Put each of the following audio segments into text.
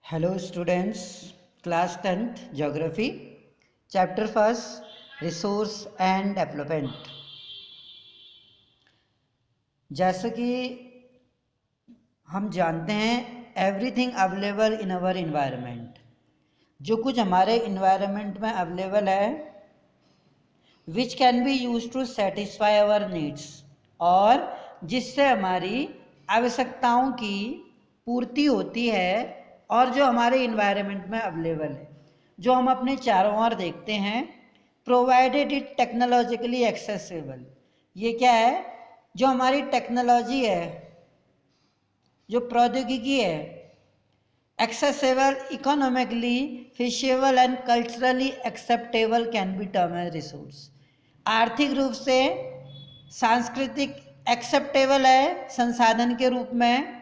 Hello students, class 10th geography, chapter 1st resource and development। जैसे कि हम जानते हैं everything available in our environment, जो कुछ हमारे इन्वायरमेंट में अवेलेबल है which can be use to satisfy our needs, और जिससे हमारी आवश्यकताओं की पूर्ति होती है और जो हमारे इन्वायरमेंट में अवेलेबल है, जो हम अपने चारों ओर देखते हैं, प्रोवाइडेड इट टेक्नोलॉजिकली एक्सेसिबल। ये क्या है? जो हमारी टेक्नोलॉजी है, जो प्रौद्योगिकी है, accessible, economically feasible and culturally acceptable can be term as resource. आर्थिक रूप से सांस्कृतिक एक्सेप्टेबल है संसाधन के रूप में।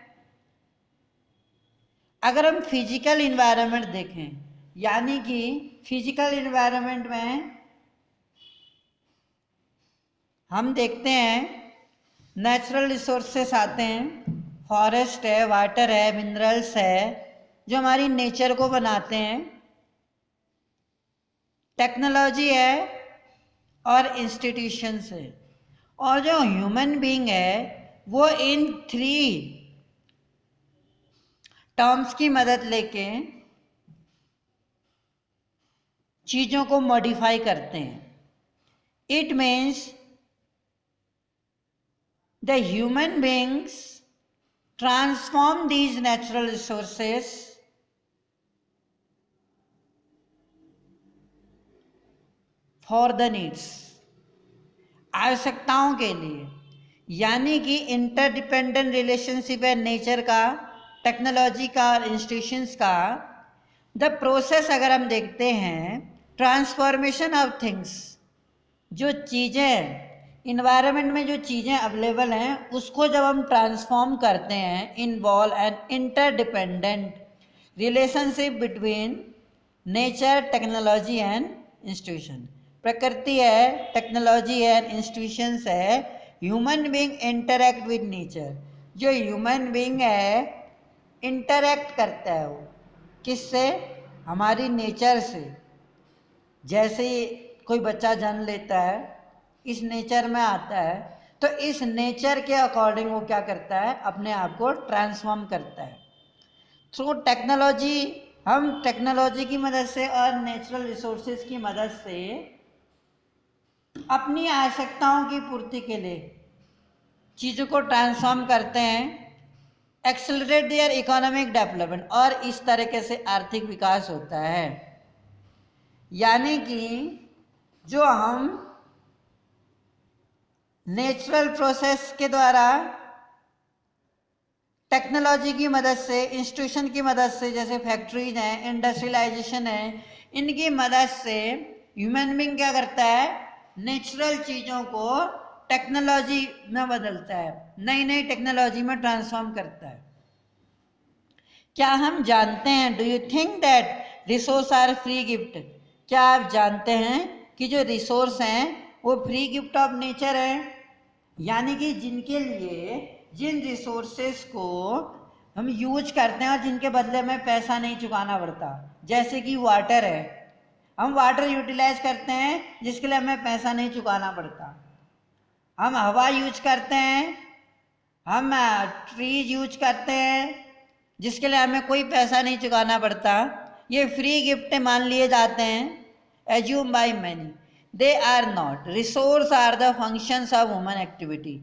अगर हम फिजिकल इन्वायरमेंट देखें, यानी कि फिजिकल इन्वायरमेंट में हम देखते हैं नेचुरल रिसोर्सेस आते हैं, फॉरेस्ट है, वाटर है, मिनरल्स है, जो हमारी नेचर को बनाते हैं, टेक्नोलॉजी है और इंस्टीट्यूशंस है। और जो ह्यूमन बीइंग है वो इन 3 टर्म्स की मदद लेके चीज़ों को मॉडिफाई करते हैं। It means the human beings transform these natural resources for the needs, आवश्यकताओं के लिए। यानी कि इंटरडिपेंडेंट रिलेशनशिप है नेचर का, टेक्नोलॉजी का और इंस्टीट्यूशंस का। द प्रोसेस अगर हम देखते हैं, ट्रांसफॉर्मेशन ऑफ थिंग्स, जो चीज़ें इन्वायरमेंट में जो चीज़ें अवेलेबल हैं उसको जब हम ट्रांसफॉर्म करते हैं, involve N interdependent relationship between nature, technology and institution. प्रकृति है, टेक्नोलॉजी है, इंस्टीट्यूशंस है, human being interact with nature. जो ह्यूमन बीइंग है इंटरैक्ट करता है, वो किससे? हमारी नेचर से। जैसे कोई बच्चा जन्म लेता है, इस नेचर में आता है, तो इस नेचर के अकॉर्डिंग वो क्या करता है? अपने आप को ट्रांसफॉर्म करता है थ्रू टेक्नोलॉजी। हम टेक्नोलॉजी की मदद से और नेचुरल रिसोर्सेज की मदद से अपनी आवश्यकताओं की पूर्ति के लिए चीज़ों को ट्रांसफॉर्म करते हैं, एक्सेलरेट देयर इकोनॉमिक डेवलपमेंट, और इस तरीके से आर्थिक विकास होता है। यानी कि जो हम नेचुरल प्रोसेस के द्वारा, टेक्नोलॉजी की मदद से, इंस्टीट्यूशन की मदद से, जैसे फैक्ट्रीज हैं, इंडस्ट्रियलाइजेशन है, इनकी मदद से ह्यूमन बीइंग क्या करता है? नेचुरल चीज़ों को टेक्नोलॉजी में बदलता है, नई नई टेक्नोलॉजी में ट्रांसफॉर्म करता है। क्या हम जानते हैं, do you think that resource are free gift? क्या आप जानते हैं कि जो रिसोर्स हैं वो फ्री गिफ्ट ऑफ नेचर है? यानी कि जिनके लिए, जिन रिसोर्सेस को हम यूज करते हैं और जिनके बदले में पैसा नहीं चुकाना पड़ता, जैसे कि वाटर है, हम वाटर यूटिलाइज करते हैं जिसके लिए हमें पैसा नहीं चुकाना पड़ता। हम हवा यूज करते हैं, हम ट्रीज यूज करते हैं जिसके लिए हमें कोई पैसा नहीं चुकाना पड़ता। ये फ्री गिफ्ट मान लिए जाते हैं, assume by many. They are not, resource are the functions of human activity.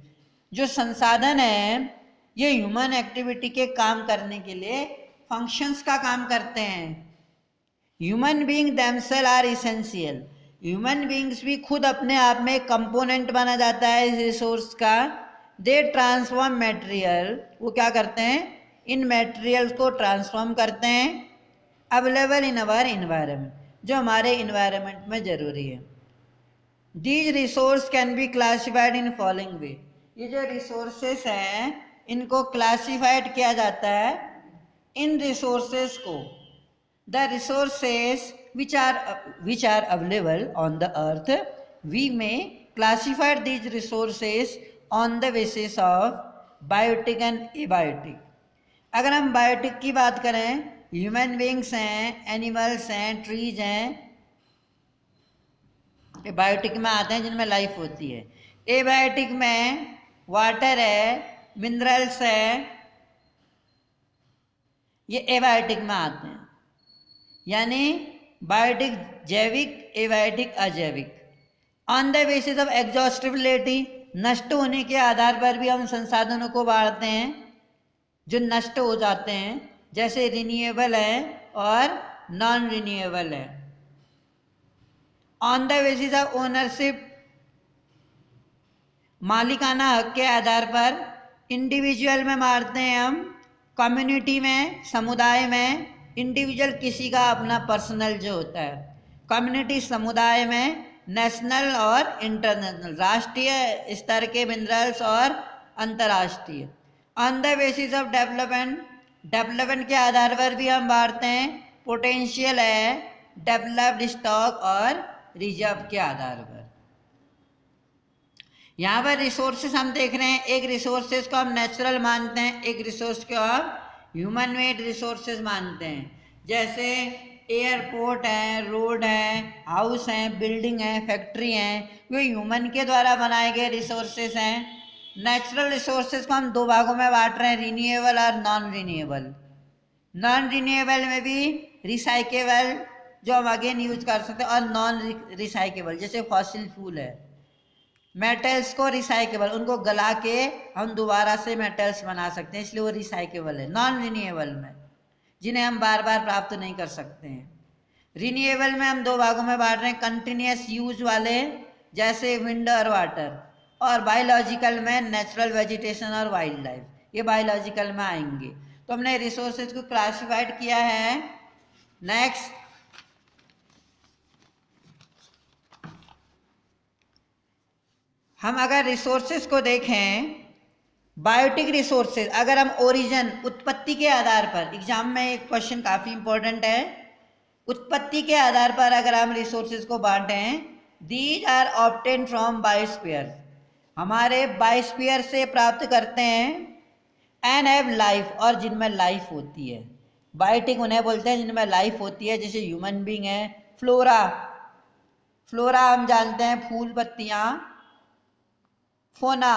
जो संसाधन है ये ह्यूमन एक्टिविटी के काम करने के लिए फंक्शंस का काम करते हैं। Human being themselves are essential. Human beings भी खुद अपने आप में एक कंपोनेंट बना जाता है इस रिसोर्स का। दे ट्रांसफॉर्म मटेरियल, वो क्या करते हैं? इन मटेरियल्स को ट्रांसफॉर्म करते हैं अवेलेबल इन अवर इन्वायरमेंट, जो हमारे इन्वायरमेंट में ज़रूरी है। These resource can be classified in following वे। ये जो रिसोर्सेस हैं इनको क्लासिफाइड किया जाता है इन रिसोर्सेस को। The resources which are available on the earth, we may classify these resources on the basis of biotic and abiotic। अगर हम बायोटिक की बात करें ह्यूमन बींग्स हैं, एनिमल्स हैं, ट्रीज हैं, ये बायोटिक में आते हैं जिनमें लाइफ होती है। एबायोटिक में वाटर है, मिनरल्स है, ये एबायोटिक में आते हैं। यानी बायोटिक जैविक, एबायोटिक अजैविक। On the basis of exhaustibility, नष्ट होने के आधार पर भी हम संसाधनों को बांटते हैं जो नष्ट हो जाते हैं, जैसे रिन्यूएबल है और नॉन रिन्यूएबल है। On the basis of ownership, मालिकाना हक के आधार पर इंडिविजुअल में बांटते हैं हम, कम्युनिटी में, समुदाय में। इंडिविजुअल किसी का अपना पर्सनल जो होता है, कम्युनिटी समुदाय में, नेशनल और इंटरनेशनल, राष्ट्रीय स्तर के मिनरल्स और अंतर्राष्ट्रीय। On the basis of development, development के आधार पर भी हम बांटते हैं, पोटेंशियल है, डेवलप्ड स्टॉक और रिजर्व के आधार पर। यहाँ पर रिसोर्सेस हम देख रहे हैं, एक रिसोर्सेज को हम नेचुरल मानते हैं, एक रिसोर्स को हम ह्यूमन मेड रिसोर्सेज मानते हैं। जैसे एयरपोर्ट है, रोड है, हाउस हैं, बिल्डिंग है, फैक्ट्री हैं, ये ह्यूमन के द्वारा बनाए गए रिसोर्सेज हैं। नेचुरल रिसोर्सेज को हम दो भागों में बांट रहे हैं, रिन्यूएबल और नॉन रिन्यूएबल। नॉन रिन्यूएबल में भी रिसाइकेबल जो हम अगेन यूज कर सकते हैं, और नॉन रिसाइकेबल जैसे फॉसिल फ्यूल है। मेटल्स को रिसाइकेबल, उनको गला के हम दोबारा से मेटल्स बना सकते हैं, इसलिए वो रिसाइकेबल है। नॉन रिन्यूएबल में जिन्हें हम बार बार प्राप्त नहीं कर सकते हैं। रिन्यूएबल में हम दो भागों में बांट रहे हैं, कंटिन्यूस यूज वाले जैसे विंड और वाटर, और बायोलॉजिकल में नेचुरल वेजिटेशन और वाइल्ड लाइफ, ये बायोलॉजिकल में आएंगे। तो हमने रिसोर्सेज को क्लासिफाइड किया है। नेक्स्ट, हम अगर रिसोर्सेज को देखें, बायोटिक रिसोर्सेज, अगर हम ओरिजिन, उत्पत्ति के आधार पर, एग्जाम में एक क्वेश्चन काफ़ी इंपॉर्टेंट है, उत्पत्ति के आधार पर अगर हम रिसोर्सेज को बांटें, these are obtain from biosphere, हमारे बायोस्फीयर से प्राप्त करते हैं, एंड हैव लाइफ, और जिनमें लाइफ होती है। बायोटिक उन्हें बोलते हैं जिनमें लाइफ होती है, जैसे ह्यूमन बींग है। फ्लोरा, फ्लोरा हम जानते हैं फूल पत्तियाँ। फोना,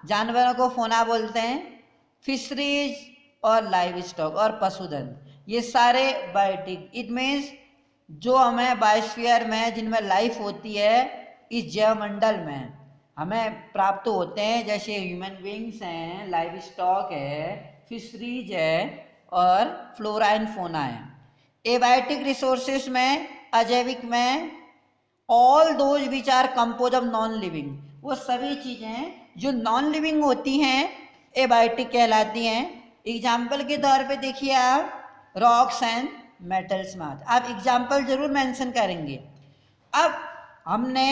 जानवरों को फोना बोलते हैं। फिशरीज और लाइव स्टॉक और पशुधन, ये सारे बायोटिक। इट मीन्स जो हमें बायोस्फीयर में जिनमें लाइफ होती है, इस जैवमंडल में हमें प्राप्त होते हैं, जैसे ह्यूमन बींग्स हैं, लाइव स्टॉक है, फिशरीज है और फ्लोरा एंड फोना है। एबायोटिक रिसोर्सेज में, अजैविक में, all those which are compose of non living, वो सभी चीज़ें जो नॉन लिविंग होती हैं एबायोटिक कहलाती हैं। एग्जाम्पल के तौर पे देखिए आप, रॉक्स एंड मेटल्स में आप एग्जाम्पल जरूर मेंशन करेंगे। अब हमने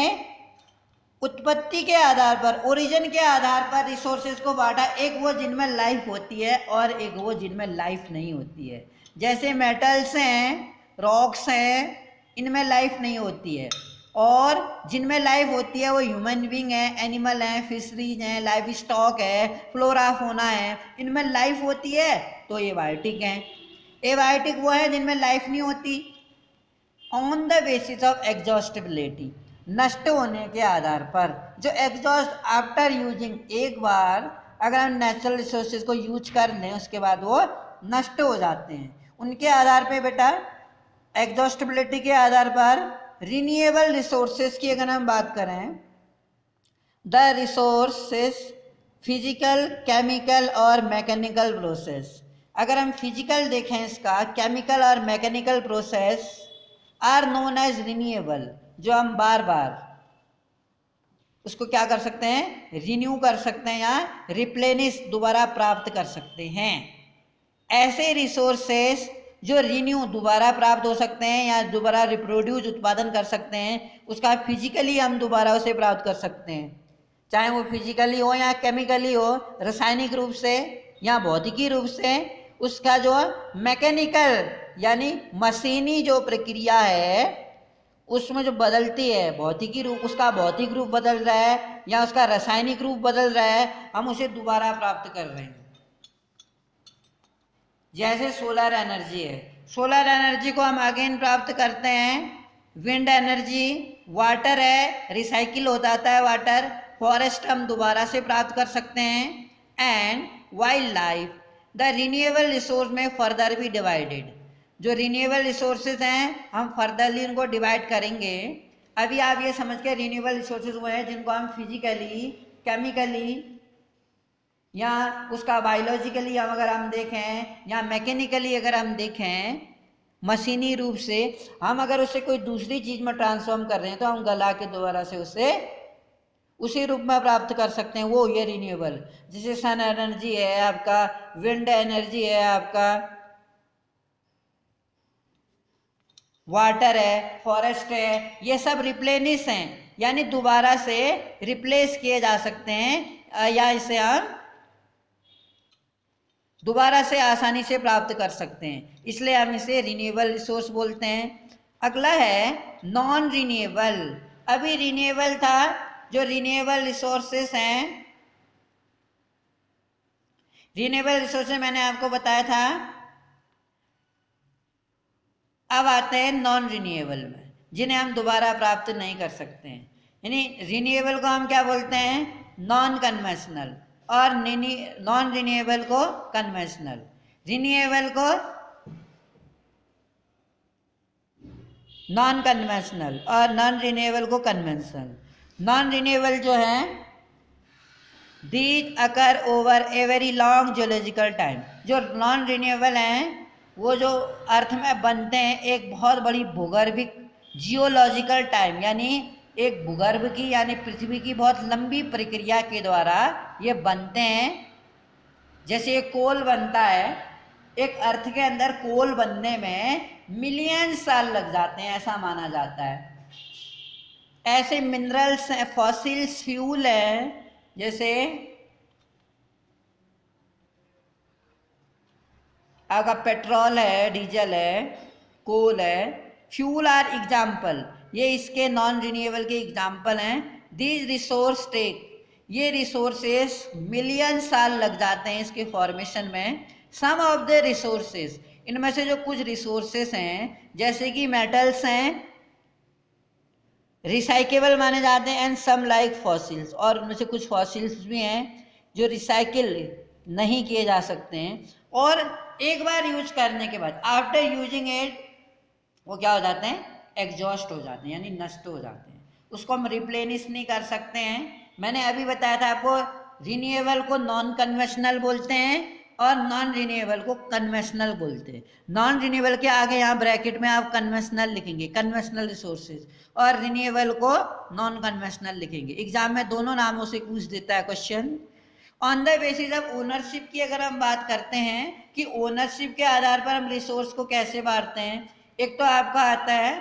उत्पत्ति के आधार पर, ओरिजिन के आधार पर रिसोर्सेज को बांटा, एक वो जिनमें लाइफ होती है और एक वो जिनमें लाइफ नहीं होती है। जैसे मेटल्स हैं, रॉक्स हैं, इनमें लाइफ नहीं होती है, और जिनमें लाइफ होती है वो ह्यूमन बींग है, एनिमल हैं, फिशरीज हैं, लाइव स्टॉक है, फ्लोरा फोना है, इनमें लाइफ होती है तो ये बायोटिक हैं। एबायोटिक वो है जिनमें लाइफ नहीं होती। On the basis of exhaustibility, नष्ट होने के आधार पर, जो एग्जॉस्ट आफ्टर यूजिंग, एक बार अगर हम नेचुरल रिसोर्सेज को यूज कर लें उसके बाद वो नष्ट हो जाते हैं, उनके आधार पे बेटा एग्जॉस्टिबिलिटी के आधार पर। रिन्यूएबल रिसोर्सेज की अगर हम बात करें, द रिसोर्सेज फिजिकल, केमिकल और मैकेनिकल प्रोसेस, अगर हम फिजिकल देखें इसका, केमिकल और mechanical process are known as renewable, जो हम बार बार उसको क्या कर सकते हैं, रिन्यू कर सकते हैं या रिप्लेनिश, दोबारा प्राप्त कर सकते हैं। ऐसे रिसोर्सेस जो रिन्यू, दोबारा प्राप्त हो सकते हैं या दोबारा रिप्रोड्यूस, उत्पादन कर सकते हैं, उसका फिजिकली हम दोबारा उसे प्राप्त कर सकते हैं, चाहे वो फिजिकली हो या केमिकली हो, रासायनिक रूप से या भौतिकी रूप से। उसका जो मैकेनिकल यानी मशीनी जो प्रक्रिया है उसमें जो बदलती है भौतिकी रूप, उसका भौतिक रूप बदल रहा है या उसका रासायनिक रूप बदल रहा है, हम उसे दोबारा प्राप्त कर रहे हैं। जैसे सोलर एनर्जी है, सोलर एनर्जी को हम अगेन प्राप्त करते हैं, विंड एनर्जी, वाटर है रिसाइकिल हो जाता है वाटर, फॉरेस्ट हम दोबारा से प्राप्त कर सकते हैं, and wild life. The renewable resource में फर्दर भी डिवाइडेड, जो रिन्यूएबल रिसोर्सेज हैं हम फर्दरली उनको डिवाइड करेंगे। अभी आप ये समझ के रिन्यूएबल रिसोर्सेज वो हैं जिनको हम फिजिकली, केमिकली या उसका बायोलॉजिकली हम अगर हम देखें या मैकेनिकली अगर हम देखें, मशीनी रूप से हम अगर उसे कोई दूसरी चीज़ में ट्रांसफॉर्म कर रहे हैं तो हम गला के दोबारा से उसे उसी रूप में प्राप्त कर सकते हैं, वो ये रिन्यूएबल। जैसे सन एनर्जी है आपका, विंड एनर्जी है आपका, वाटर है, फॉरेस्ट है, ये सब रिप्लेनिश हैं, यानी दोबारा से रिप्लेस किए जा सकते हैं या इसे हम दोबारा से आसानी से प्राप्त कर सकते हैं, इसलिए हम इसे रिन्यूएबल रिसोर्स बोलते हैं। अगला है नॉन रिन्यूएबल। अभी रिन्यूएबल था, जो रिन्यूएबल रिसोर्सेस हैं, रिन्यूएबल रिसोर्सेस मैंने आपको बताया था। अब आते हैं नॉन रिन्यूएबल में, जिन्हें हम दोबारा प्राप्त नहीं कर सकते हैं, यानी रिन्यूएबल को हम क्या बोलते हैं, नॉन कन्वेंशनल, और नॉन रिन्यूएबल को कन्वेंशनल। रिन्यूएबल को नॉन कन्वेंशनल और नॉन रिन्यूएबल को कन्वेंशनल। नॉन रिन्यूएबल जो है, these occur over a very long geological time. जो नॉन रिन्यूएबल हैं वो जो अर्थ में बनते हैं एक बहुत बड़ी भूगर्भिक जियोलॉजिकल टाइम, यानी एक भूगर्भ की यानी पृथ्वी की बहुत लंबी प्रक्रिया के द्वारा ये बनते हैं। जैसे एक कोल बनता है, एक अर्थ के अंदर कोल बनने में मिलियन साल लग जाते हैं ऐसा माना जाता है। ऐसे मिनरल्स हैं, फॉसिल्स फ्यूल हैं, जैसे आपका पेट्रोल है, डीजल है, कोल है, फ्यूल आर एग्जाम्पल, ये इसके नॉन रिन्यूएबल के एग्जाम्पल हैं। दीज रिसोर्स टेक, ये रिसोर्सेस मिलियन साल लग जाते हैं इसके फॉर्मेशन में। सम ऑफ द रिसोर्सेस, इनमें से जो कुछ रिसोर्सेस हैं जैसे कि मेटल्स हैं, रिसाइकेबल माने जाते हैं, एंड सम लाइक फॉसिल्स, और उनमें से कुछ फॉसिल्स भी हैं जो रिसाइकिल नहीं किए जा सकते हैं, और एक बार यूज करने के बाद आफ्टर यूजिंग इट वो क्या हो जाते हैं, एग्जॉस्ट हो जाते हैं, यानी नष्ट हो जाते हैं, उसको हम रिप्लेनिश नहीं कर सकते हैं। मैंने अभी बताया था आपको, रिन्यूएबल को नॉन कन्वेंशनल बोलते हैं और नॉन रिन्यूएबल को कन्वेंशनल बोलते हैं। नॉन रिन्यूएबल के आगे यहाँ ब्रैकेट में आप कन्वेंशनल लिखेंगे, कन्वेंशनल रिसोर्सेज, और रिन्यूएबल को नॉन कन्वेंशनल लिखेंगे। एग्जाम में दोनों नामों से पूछ देता है question. On the basis of ownership की अगर हम बात करते हैं कि ओनरशिप के आधार पर हम रिसोर्स को कैसे बांटते हैं, एक तो आपका आता है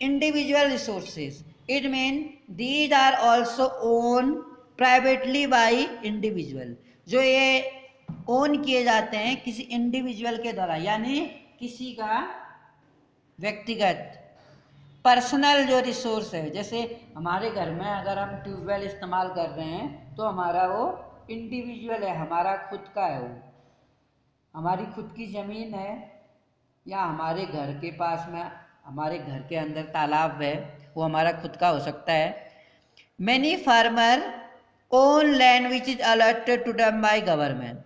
individual resources, it mean these are also own privately by individual, जो ये ओन किए जाते हैं किसी इंडिविजुअल के द्वारा, यानी किसी का व्यक्तिगत पर्सनल जो रिसोर्स है। जैसे हमारे घर में अगर हम ट्यूबवेल इस्तेमाल कर रहे हैं तो हमारा वो इंडिविजुअल है, हमारा खुद का है, वो हमारी खुद की ज़मीन है, या हमारे घर के पास में हमारे घर के अंदर तालाब है, वो हमारा खुद का हो सकता है। Many farmer own land which is allotted to them by government,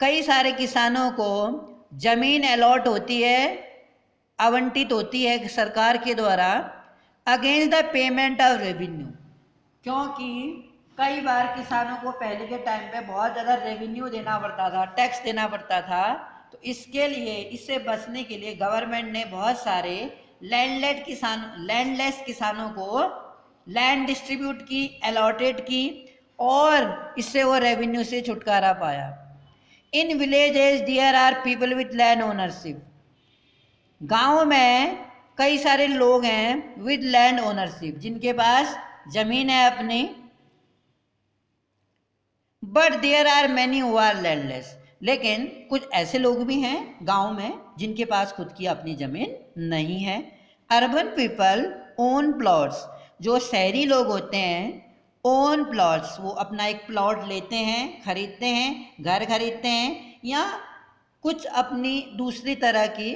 कई सारे किसानों को जमीन अलॉट होती है, आवंटित होती है सरकार के द्वारा, against the payment of revenue, क्योंकि कई बार किसानों को पहले के टाइम पे बहुत ज़्यादा रेवेन्यू देना पड़ता था, टैक्स देना पड़ता था, तो इसके लिए, इससे बचने के लिए गवर्नमेंट ने बहुत सारे लैंडलेस किसानों को लैंड डिस्ट्रीब्यूट की, अलॉटेड की, और इससे वो रेवेन्यू से छुटकारा पाया। In villages there are people with land ownership, गाँव में कई सारे लोग हैं विद लैंड ओनरशिप, जिनके पास जमीन है अपनी, but there are many who are landless, लेकिन कुछ ऐसे लोग भी हैं गांव में जिनके पास खुद की अपनी जमीन नहीं है। अर्बन पीपल ओन प्लॉट्स, जो शहरी लोग होते हैं ओन प्लॉट्स, वो अपना एक प्लॉट लेते हैं, खरीदते हैं, घर खरीदते हैं, या कुछ अपनी दूसरी तरह की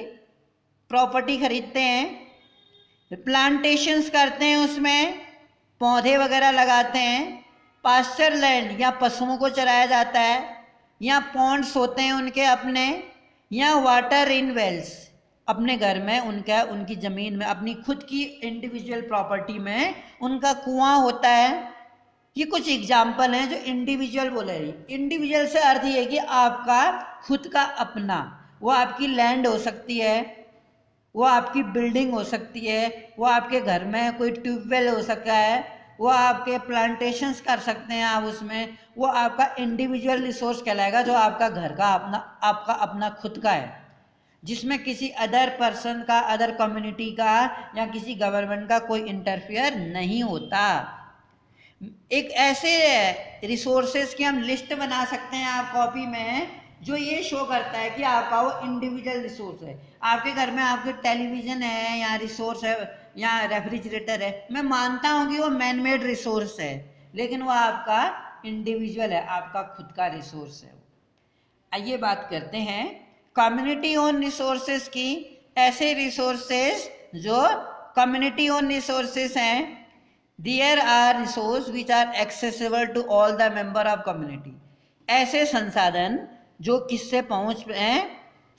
प्रॉपर्टी खरीदते हैं, प्लांटेशंस करते हैं, उसमें पौधे वगैरह लगाते हैं, पास्चर लैंड या पशुओं को चराया जाता है, या पॉन्ड्स होते हैं उनके अपने, या वाटर इन वेल्स अपने घर में, उनका उनकी ज़मीन में अपनी खुद की इंडिविजुअल प्रॉपर्टी में उनका कुआं होता है। ये कुछ एग्जाम्पल हैं जो इंडिविजुअल बोले। इंडिविजुअल से अर्थ ये कि आपका खुद का अपना, वो आपकी लैंड हो सकती है, वो आपकी बिल्डिंग हो सकती है, वो आपके घर में कोई ट्यूबवेल हो सकता है, वो आपके प्लांटेशंस कर सकते हैं आप उसमें, वो आपका इंडिविजुअल रिसोर्स कहलाएगा जो आपका घर का अपना, आपका अपना खुद का है, जिसमें किसी अदर पर्सन का, अदर कम्युनिटी का या किसी गवर्नमेंट का कोई इंटरफियर नहीं होता। एक ऐसे रिसोर्सेज की हम लिस्ट बना सकते हैं आप कॉपी में, जो ये शो करता है कि आपका वो इंडिविजुअल रिसोर्स है। आपके घर में आपके टेलीविज़न है या रिसोर्स है या रेफ्रिजरेटर है, मैं मानता हूँ कि वो मैन मेड रिसोर्स है, लेकिन वो आपका इंडिविजुअल है, आपका खुद का रिसोर्स है। आइए बात करते हैं कम्युनिटी ओन रिसोर्सेज की। ऐसे रिसोर्सेज जो कम्युनिटी ओन रिसोर्सेज हैं, there are resource which are accessible to all the member of community. ऐसे संसाधन जो किससे पहुँच हैं,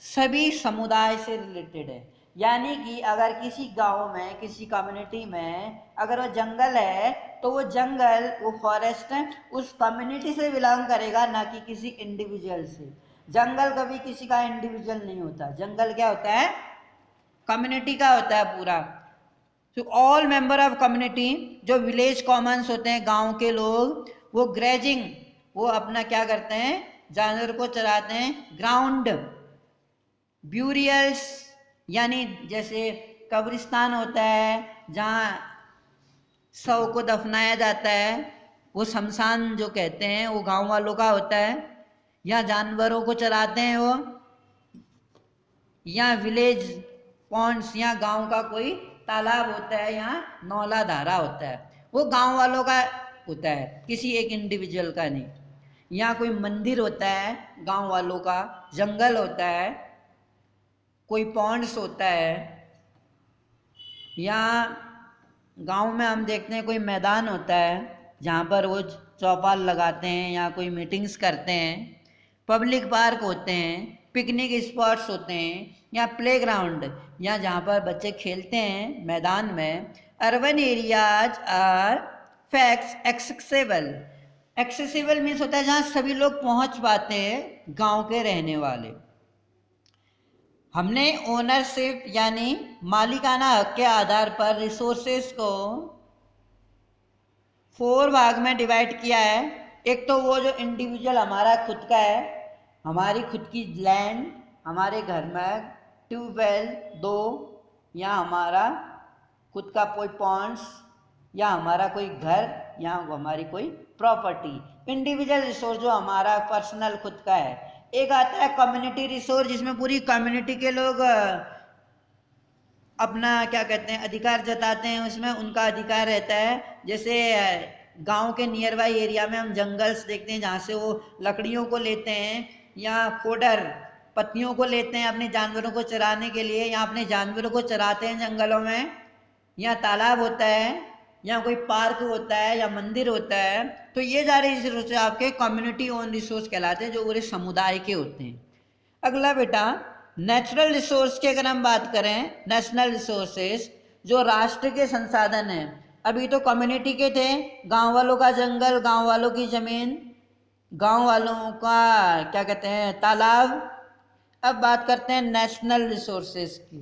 सभी समुदाय से रिलेटेड है। यानी कि अगर किसी गांव में, किसी कम्युनिटी में अगर वो जंगल है, तो वो जंगल, वो फॉरेस्ट उस कम्युनिटी से बिलोंग करेगा, ना कि किसी इंडिविजुअल से। जंगल कभी किसी का इंडिविजुअल नहीं होता, जंगल क्या होता है, कम्युनिटी का होता है पूरा। तो ऑल मेंबर ऑफ कम्युनिटी, जो विलेज कॉमन्स होते हैं, गांव के लोग, वो ग्रेजिंग, वो अपना क्या करते हैं, जानवर को चराते हैं। ग्राउंड ब्यूरियल्स, यानी जैसे कब्रिस्तान होता है जहाँ शव को दफनाया जाता है, वो शमशान जो कहते हैं, वो गांव वालों का होता है। या जानवरों को चराते हैं वो, या विलेज पॉन्ड्स, या गांव का कोई तालाब होता है या नौला धारा होता है, वो गांव वालों का होता है, किसी एक इंडिविजुअल का नहीं। या कोई मंदिर होता है गांव वालों का, जंगल होता है, कोई पॉन्ड्स होता है, या गांव में हम देखते हैं कोई मैदान होता है जहाँ पर वो चौपाल लगाते हैं या कोई मीटिंग्स करते हैं। पब्लिक पार्क होते हैं, पिकनिक स्पॉट्स होते हैं, या प्लेग्राउंड, या जहाँ पर बच्चे खेलते हैं मैदान में। Urban areas are facts accessible. Accessible means होता है जहाँ सभी लोग पहुँच पाते हैं, गांव के रहने वाले। हमने ओनरशिप यानी मालिकाना हक के आधार पर रिसोर्सेज को 4 भाग में डिवाइड किया है। एक तो वो जो इंडिविजुअल हमारा खुद का है, हमारी खुद की लैंड, हमारे घर में ट्यूबवेल 2, या हमारा खुद का कोई पॉन्ड्स, या हमारा कोई घर, या हमारी कोई प्रॉपर्टी, इंडिविजुअल रिसोर्स जो हमारा पर्सनल खुद का है। एक आता है कम्युनिटी रिसोर्स, जिसमें पूरी कम्युनिटी के लोग अपना क्या कहते हैं, अधिकार जताते हैं, उसमें उनका अधिकार रहता है। जैसे गांव के नियर बाई एरिया में हम जंगल्स देखते हैं जहाँ से वो लकड़ियों को लेते हैं, या फोडर पत्तियों को लेते हैं अपने जानवरों को चराने के लिए, या अपने जानवरों को चराते हैं जंगलों में। या तालाब होता है, या कोई पार्क होता है, या मंदिर होता है। तो ये सारे रिसोर्स आपके कम्युनिटी ओन रिसोर्स कहलाते हैं, जो पूरे समुदाय के होते हैं। अगला बेटा, नेचुरल रिसोर्स की अगर हम बात करें, नेशनल रिसोर्सेज जो राष्ट्र के संसाधन हैं। अभी तो कम्युनिटी के थे, गांव वालों का जंगल, गांव वालों की ज़मीन, गांव वालों का क्या कहते हैं, तालाब। अब बात करते हैं नेशनल रिसोर्सेज की।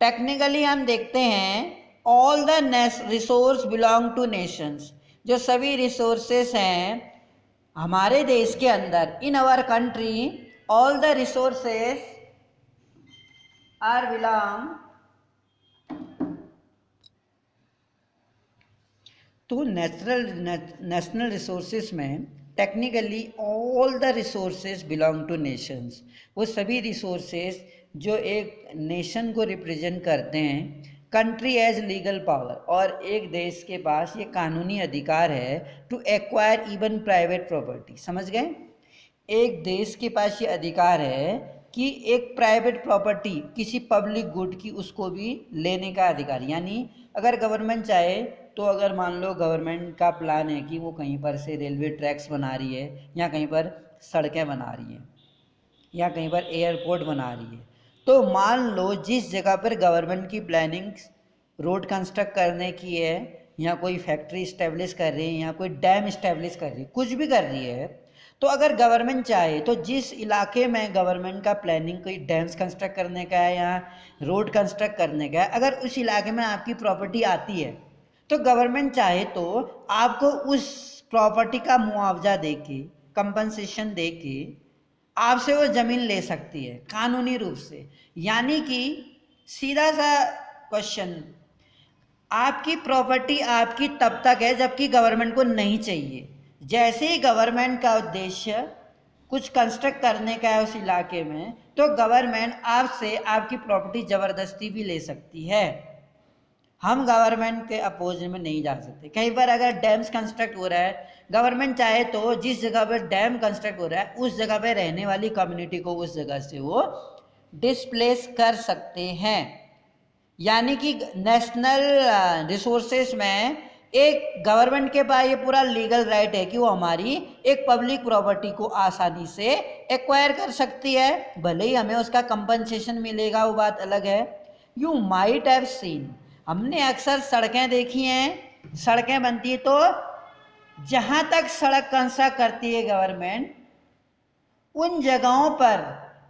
टेक्निकली हम देखते हैं all the resource belong to nations, जो सभी रिसोर्सेस हैं हमारे देश के अंदर, in our country all the resources are belong. तो नेशनल रिसोर्सेस में technically all the resources belong to nations, वो सभी रिसोर्सेज जो एक नेशन को रिप्रेजेंट करते हैं। कंट्री एज लीगल पावर, और एक देश के पास ये कानूनी अधिकार है to acquire even private property. समझ गए? एक देश के पास ये अधिकार है कि एक प्राइवेट प्रॉपर्टी किसी पब्लिक गुड की उसको भी लेने का अधिकार, यानी अगर गवर्नमेंट चाहे तो अगर मान लो गवर्नमेंट का प्लान है कि वो कहीं पर से रेलवे ट्रैक्स बना रही है या कहीं पर सड़कें बना रही है या कहीं पर एयरपोर्ट बना रही है, तो मान लो जिस जगह पर गवर्नमेंट की प्लानिंग रोड कंस्ट्रक्ट करने की है या कोई फैक्ट्री इस्टेब्लिश कर रही है या कोई डैम इस्टेब्लिश कर रही है, कुछ भी कर रही है, तो अगर गवर्नमेंट चाहे तो जिस इलाके में गवर्नमेंट का प्लानिंग कोई डैम्स कंस्ट्रक्ट करने का है या रोड कंस्ट्रक्ट करने का है, अगर उस इलाके में आपकी प्रॉपर्टी आती है तो गवर्नमेंट चाहे तो आपको उस प्रॉपर्टी का मुआवजा दे के, कंपनसेशन दे के आपसे वो ज़मीन ले सकती है कानूनी रूप से। यानी कि सीधा सा क्वेश्चन, आपकी प्रॉपर्टी आपकी तब तक है जबकि गवर्नमेंट को नहीं चाहिए। जैसे ही गवर्नमेंट का उद्देश्य कुछ कंस्ट्रक्ट करने का है उस इलाके में, तो गवर्नमेंट आपसे आपकी प्रॉपर्टी ज़बरदस्ती भी ले सकती है। हम गवर्नमेंट के अपोज में नहीं जा सकते। कई बार अगर डैम्स कंस्ट्रक्ट हो रहा है, गवर्नमेंट चाहे तो जिस जगह पर डैम कंस्ट्रक्ट हो रहा है उस जगह पर रहने वाली कम्युनिटी को उस जगह से वो डिस्प्लेस कर सकते हैं। यानी कि नेशनल रिसोर्सेस में एक गवर्नमेंट के पास ये पूरा लीगल राइट है कि वो हमारी एक पब्लिक प्रॉपर्टी को आसानी से एक्वायर कर सकती है, भले ही हमें उसका कंपनसेशन मिलेगा वो बात अलग है। यू माइट हैव सीन, हमने अक्सर सड़कें देखी हैं, सड़कें बनती है तो जहाँ तक सड़क कंस्ट्रक्ट करती है गवर्नमेंट, उन जगहों पर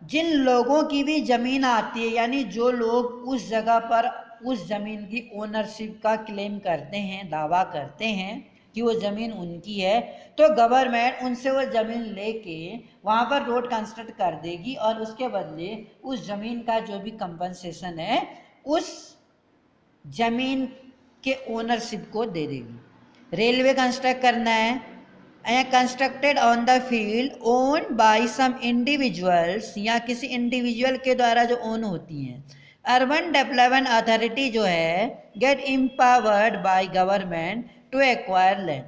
जिन लोगों की भी ज़मीन आती है, यानी जो लोग उस जगह पर उस ज़मीन की ओनरशिप का क्लेम करते हैं, दावा करते हैं कि वो ज़मीन उनकी है, तो गवर्नमेंट उनसे वो ज़मीन लेके वहाँ पर रोड कंस्ट्रक्ट कर देगी और उसके बदले उस ज़मीन का जो भी कंपनसेशन है उस ज़मीन के ओनरशिप को दे देगी। रेलवे कंस्ट्रक्ट करना है, constructed on the field own by some individuals, या किसी इंडिविजुअल के द्वारा जो ओन होती हैं। अर्बन डेवलपमेंट अथॉरिटी जो है get empowered by government to acquire land.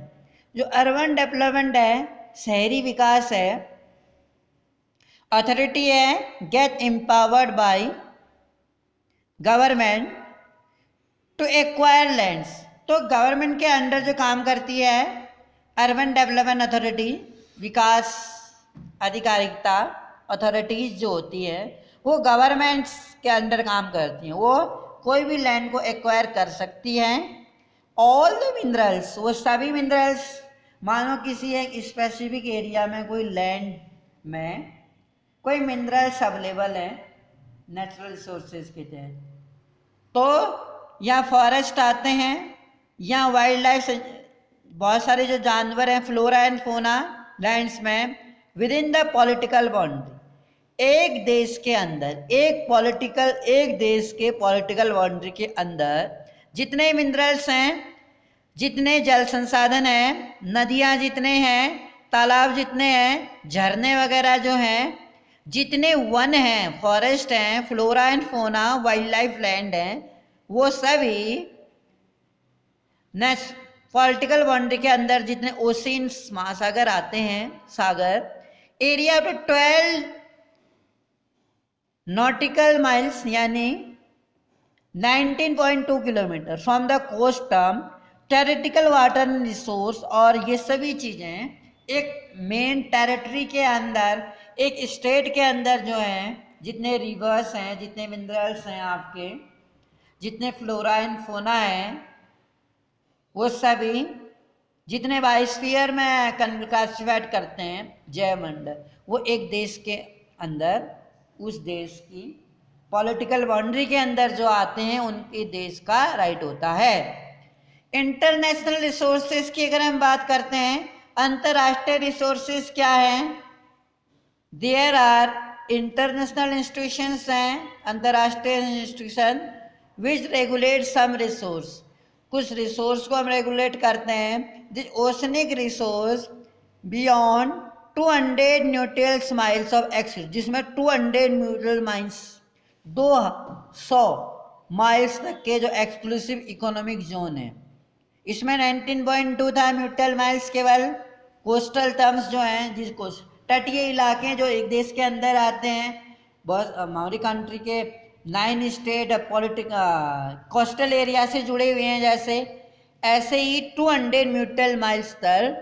जो अर्बन डेवलपमेंट है, शहरी विकास है, अथॉरिटी है get empowered by government to acquire lands. तो गवर्नमेंट के अंडर जो काम करती है अर्बन डेवलपमेंट अथॉरिटी, विकास अधिकारिता अथॉरिटीज़ जो होती है वो गवर्नमेंट्स के अंडर काम करती हैं। वो कोई भी लैंड को एक्वायर कर सकती हैं। ऑल द मिनरल्स, वो सभी मिनरल्स, मानो किसी एक स्पेसिफिक एरिया में कोई लैंड में कोई मिनरल्स अवेलेबल है नेचुरल रिसोर्सेज के तहत, तो या फॉरेस्ट आते हैं या वाइल्ड लाइफ, बहुत सारे जो जानवर हैं, फ्लोरा एंड फोना लैंड्स में with in the political boundary, एक देश के अंदर एक देश के पॉलिटिकल बाउंड्री के अंदर जितने मिनरल्स हैं, जितने जल संसाधन हैं, नदियाँ जितने हैं, तालाब जितने हैं, झरने वगैरह जो हैं, जितने वन हैं, फॉरेस्ट हैं, flora and fauna, wild life land हैं, वो सभी पॉलिटिकल बाउंड्री के अंदर जितने ओशियंस, महासागर आते हैं, सागर, एरिया पे 12 नॉटिकल माइल्स यानी 19.2 kilometre from the coast term territorial water resource. और ये सभी चीज़ें एक मेन टेरिटरी के अंदर, एक स्टेट के अंदर जो हैं, जितने रिवर्स हैं, जितने मिनरल्स हैं, आपके जितने फ्लोरा एंड फोना हैं, वो सभी जितने बायोस्फीयर में क्लासिफाइड करते हैं जैवमंडल, वो एक देश के अंदर उस देश की पॉलिटिकल बाउंड्री के अंदर जो आते हैं उनके देश का राइट होता है। इंटरनेशनल रिसोर्सेज की अगर हम बात करते हैं, अंतर्राष्ट्रीय रिसोर्सेज क्या हैं? देयर आर इंटरनेशनल इंस्टीट्यूशंस हैं, अंतर्राष्ट्रीय institution which regulate some resource, कुछ रिसोर्स को हम रेगुलेट करते हैं। This oceanic resource beyond 200 neutral miles of axis, जिसमें 200 न्यूट्रल माइल्स, 200 माइल्स तक के जो एक्सक्लूसिव इकोनॉमिक जोन है, इसमें 19.2 था न्यूट्रल माइल्स केवल कोस्टल टर्म्स जो हैं, जिसको तटीय इलाके जो एक देश के अंदर आते हैं, बहुत हमारी कंट्री के 9 स्टेट कोस्टल एरिया से जुड़े हुए हैं जैसे, ऐसे ही 200 न्यूट्रल माइल्स तक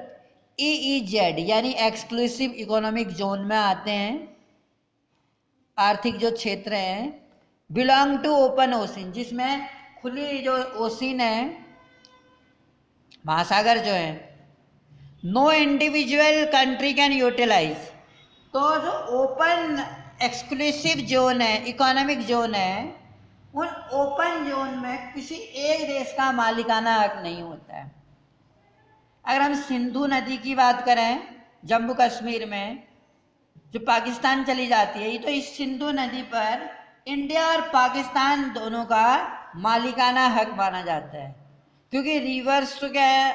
EEZ यानी एक्सक्लूसिव इकोनॉमिक जोन में आते हैं। आर्थिक जो क्षेत्र हैं बिलोंग टू ओपन ओशन, जिसमें खुली जो ओशन है, महासागर जो है, no individual country can utilize. तो जो ओपन एक्सक्लूसिव जोन है, इकोनॉमिक जोन है, उन ओपन जोन में किसी एक देश का मालिकाना हक नहीं होता है। अगर हम सिंधु नदी की बात करें जम्मू कश्मीर में जो पाकिस्तान चली जाती है, तो इस सिंधु नदी पर इंडिया और पाकिस्तान दोनों का मालिकाना हक माना जाता है, क्योंकि रिवर्स तो क्या है,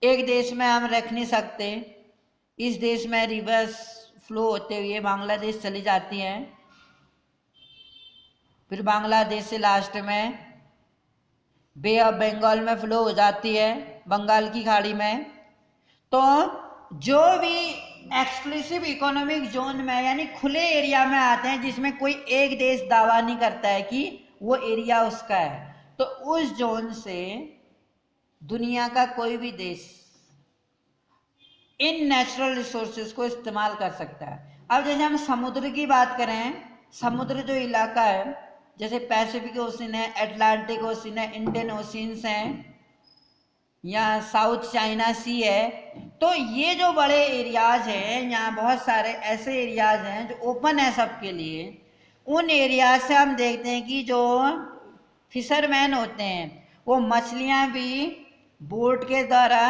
एक देश में हम रख नहीं सकते। इस देश में रिवर्स फ्लो होते हुए बांग्लादेश चली जाती हैं, फिर बांग्लादेश से लास्ट में बे ऑफ बंगाल में फ्लो हो जाती है, बंगाल की खाड़ी में। तो जो भी एक्सक्लूसिव इकोनॉमिक जोन में यानी खुले एरिया में आते हैं, जिसमें कोई एक देश दावा नहीं करता है कि वो एरिया उसका है, तो उस जोन से दुनिया का कोई भी देश इन नेचुरल रिसोर्सेज को इस्तेमाल कर सकता है। अब जैसे हम समुद्र की बात करें, समुद्र जो इलाका है, जैसे पैसिफिक ओशन है, अटलांटिक ओशन है, इंडियन ओशंस हैं, या साउथ चाइना सी है, तो ये जो बड़े एरियाज हैं, यहाँ बहुत सारे ऐसे एरियाज हैं जो ओपन है सबके लिए। उन एरियाज से हम देखते हैं कि जो फिशरमैन होते हैं वो मछलियाँ भी बोट के द्वारा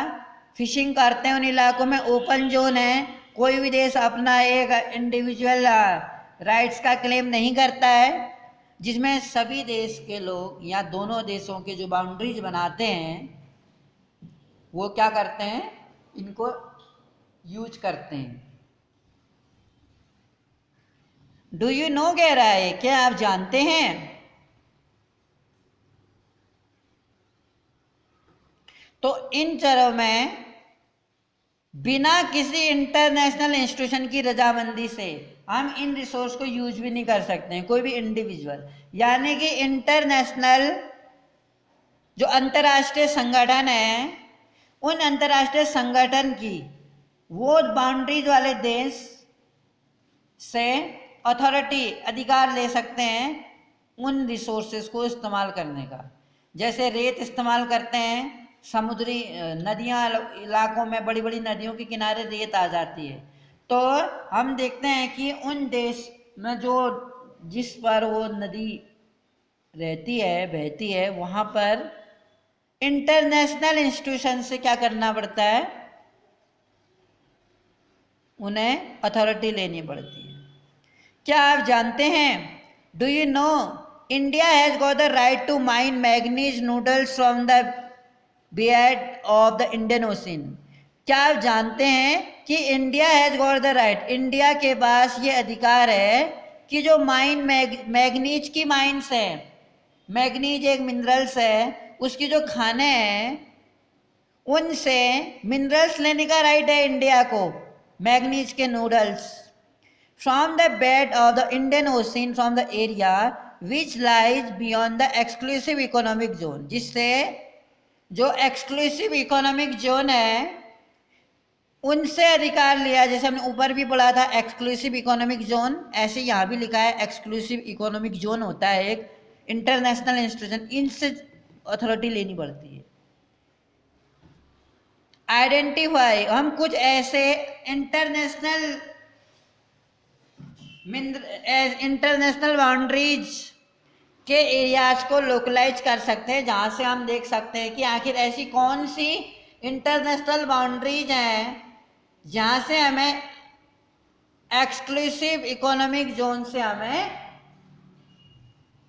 फिशिंग करते हैं उन इलाकों में। ओपन जोन है, कोई भी देश अपना एक इंडिविजुअल राइट्स का क्लेम नहीं करता है, जिसमें सभी देश के लोग या दोनों देशों के जो बाउंड्रीज बनाते हैं वो क्या करते हैं, इनको यूज करते हैं। डू यू नो कह रहा है, क्या आप जानते हैं? तो इन चरों में बिना किसी इंटरनेशनल इंस्टीट्यूशन की रजामंदी से हम इन रिसोर्स को यूज भी नहीं कर सकते हैं, कोई भी इंडिविजुअल। यानी कि इंटरनेशनल जो अंतर्राष्ट्रीय संगठन है, उन अंतर्राष्ट्रीय संगठन की वो बाउंड्रीज वाले देश से अथॉरिटी अधिकार ले सकते हैं उन रिसोर्सेज को इस्तेमाल करने का। जैसे रेत इस्तेमाल करते हैं, समुद्री नदियाँ इलाकों में बड़ी बड़ी नदियों के किनारे रेत आ जाती है, तो हम देखते हैं कि उन देश में जो जिस पर वो नदी रहती है, बहती है, वहाँ पर इंटरनेशनल इंस्टीट्यूशन से क्या करना पड़ता है, उन्हें अथॉरिटी लेनी पड़ती है। क्या आप जानते हैं, do you know India has got the right to mine manganese noodles from the bed of the Indian Ocean? क्या आप जानते हैं कि India has got the right, India के पास ये अधिकार है कि जो माइन मैग्नीज की माइंस हैं, मैग्नीज एक मिनरल्स है, उसकी जो खाने हैं उनसे मिनरल्स लेने का राइट है इंडिया को, मैग्नीज के noodles from the bed of the Indian ocean from the area which lies beyond the exclusive economic zone, जिससे जो एक्सक्लूसिव इकोनॉमिक जोन है उनसे अधिकार लिया। जैसे हमने ऊपर भी पढ़ा था एक्सक्लूसिव इकोनॉमिक जोन, ऐसे यहाँ भी लिखा है एक्सक्लूसिव इकोनॉमिक जोन होता है एक इंटरनेशनल इंस्टीट्यूशन, इनसे अथॉरिटी लेनी पड़ती है। आइडेंटिफाई, हम कुछ ऐसे इंटरनेशनल बाउंड्रीज के एरियाज को लोकलाइज कर सकते हैं, जहाँ से हम देख सकते हैं कि आखिर ऐसी कौन सी इंटरनेशनल बाउंड्रीज हैं जहाँ से हमें एक्सक्लूसिव इकोनॉमिक जोन से हमें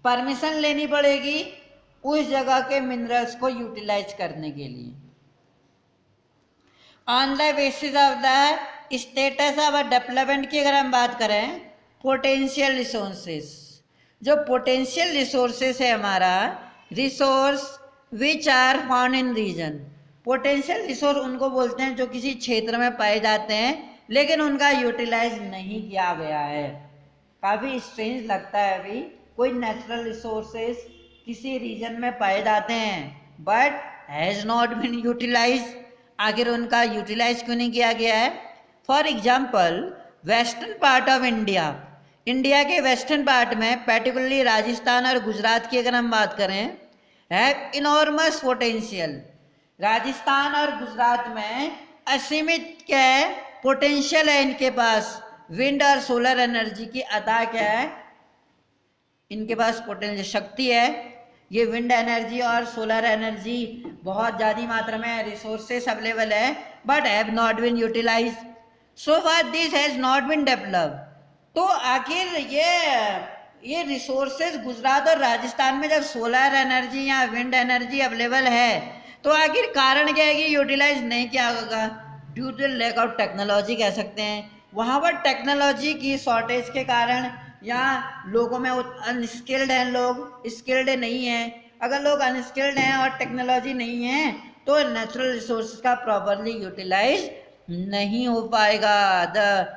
परमिशन लेनी पड़ेगी उस जगह के मिनरल्स को यूटिलाइज करने के लिए। On the basis of the status of development की अगर हम बात करें, पोटेंशियल रिसोर्सेस, जो पोटेंशियल रिसोर्सेस है हमारा, resource which are found in region, potential resource उनको बोलते हैं जो किसी क्षेत्र में पाए जाते हैं लेकिन उनका यूटिलाइज नहीं किया गया है। काफ़ी स्ट्रेंज लगता है अभी कोई नेचुरल रिसोर्सेज किसी रीजन में पाए जाते हैं but has not been utilize, आखिर उनका यूटिलाइज क्यों नहीं किया गया है। For example western part of India, India के वेस्टर्न पार्ट में पर्टिकुलरली राजस्थान और गुजरात की अगर हम बात करें हैव इनॉर्मस पोटेंशियल। राजस्थान और गुजरात में असीमित क्या है पोटेंशियल है इनके पास, विंड और सोलर एनर्जी की अता क्या है इनके पास पोटेंशियल शक्ति है। ये विंड एनर्जी और सोलर एनर्जी बहुत ज़्यादा मात्रा में रिसोर्सेस अवेलेबल है but have not been utilize, so far this has not been developed. तो आखिर ये रिसोर्सेज गुजरात और राजस्थान में जब सोलर एनर्जी या विंड एनर्जी अवेलेबल है तो आखिर कारण क्या है कि यूटिलाइज नहीं किया होगा, due to lack of technology कह सकते हैं। वहाँ पर टेक्नोलॉजी की शॉर्टेज के कारण या लोगों में अनस्किल्ड हैं, लोग स्किल्ड नहीं हैं। अगर लोग अनस्किल्ड हैं और टेक्नोलॉजी नहीं है तो नेचुरल रिसोर्स का प्रॉपरली यूटिलाइज नहीं हो पाएगा। The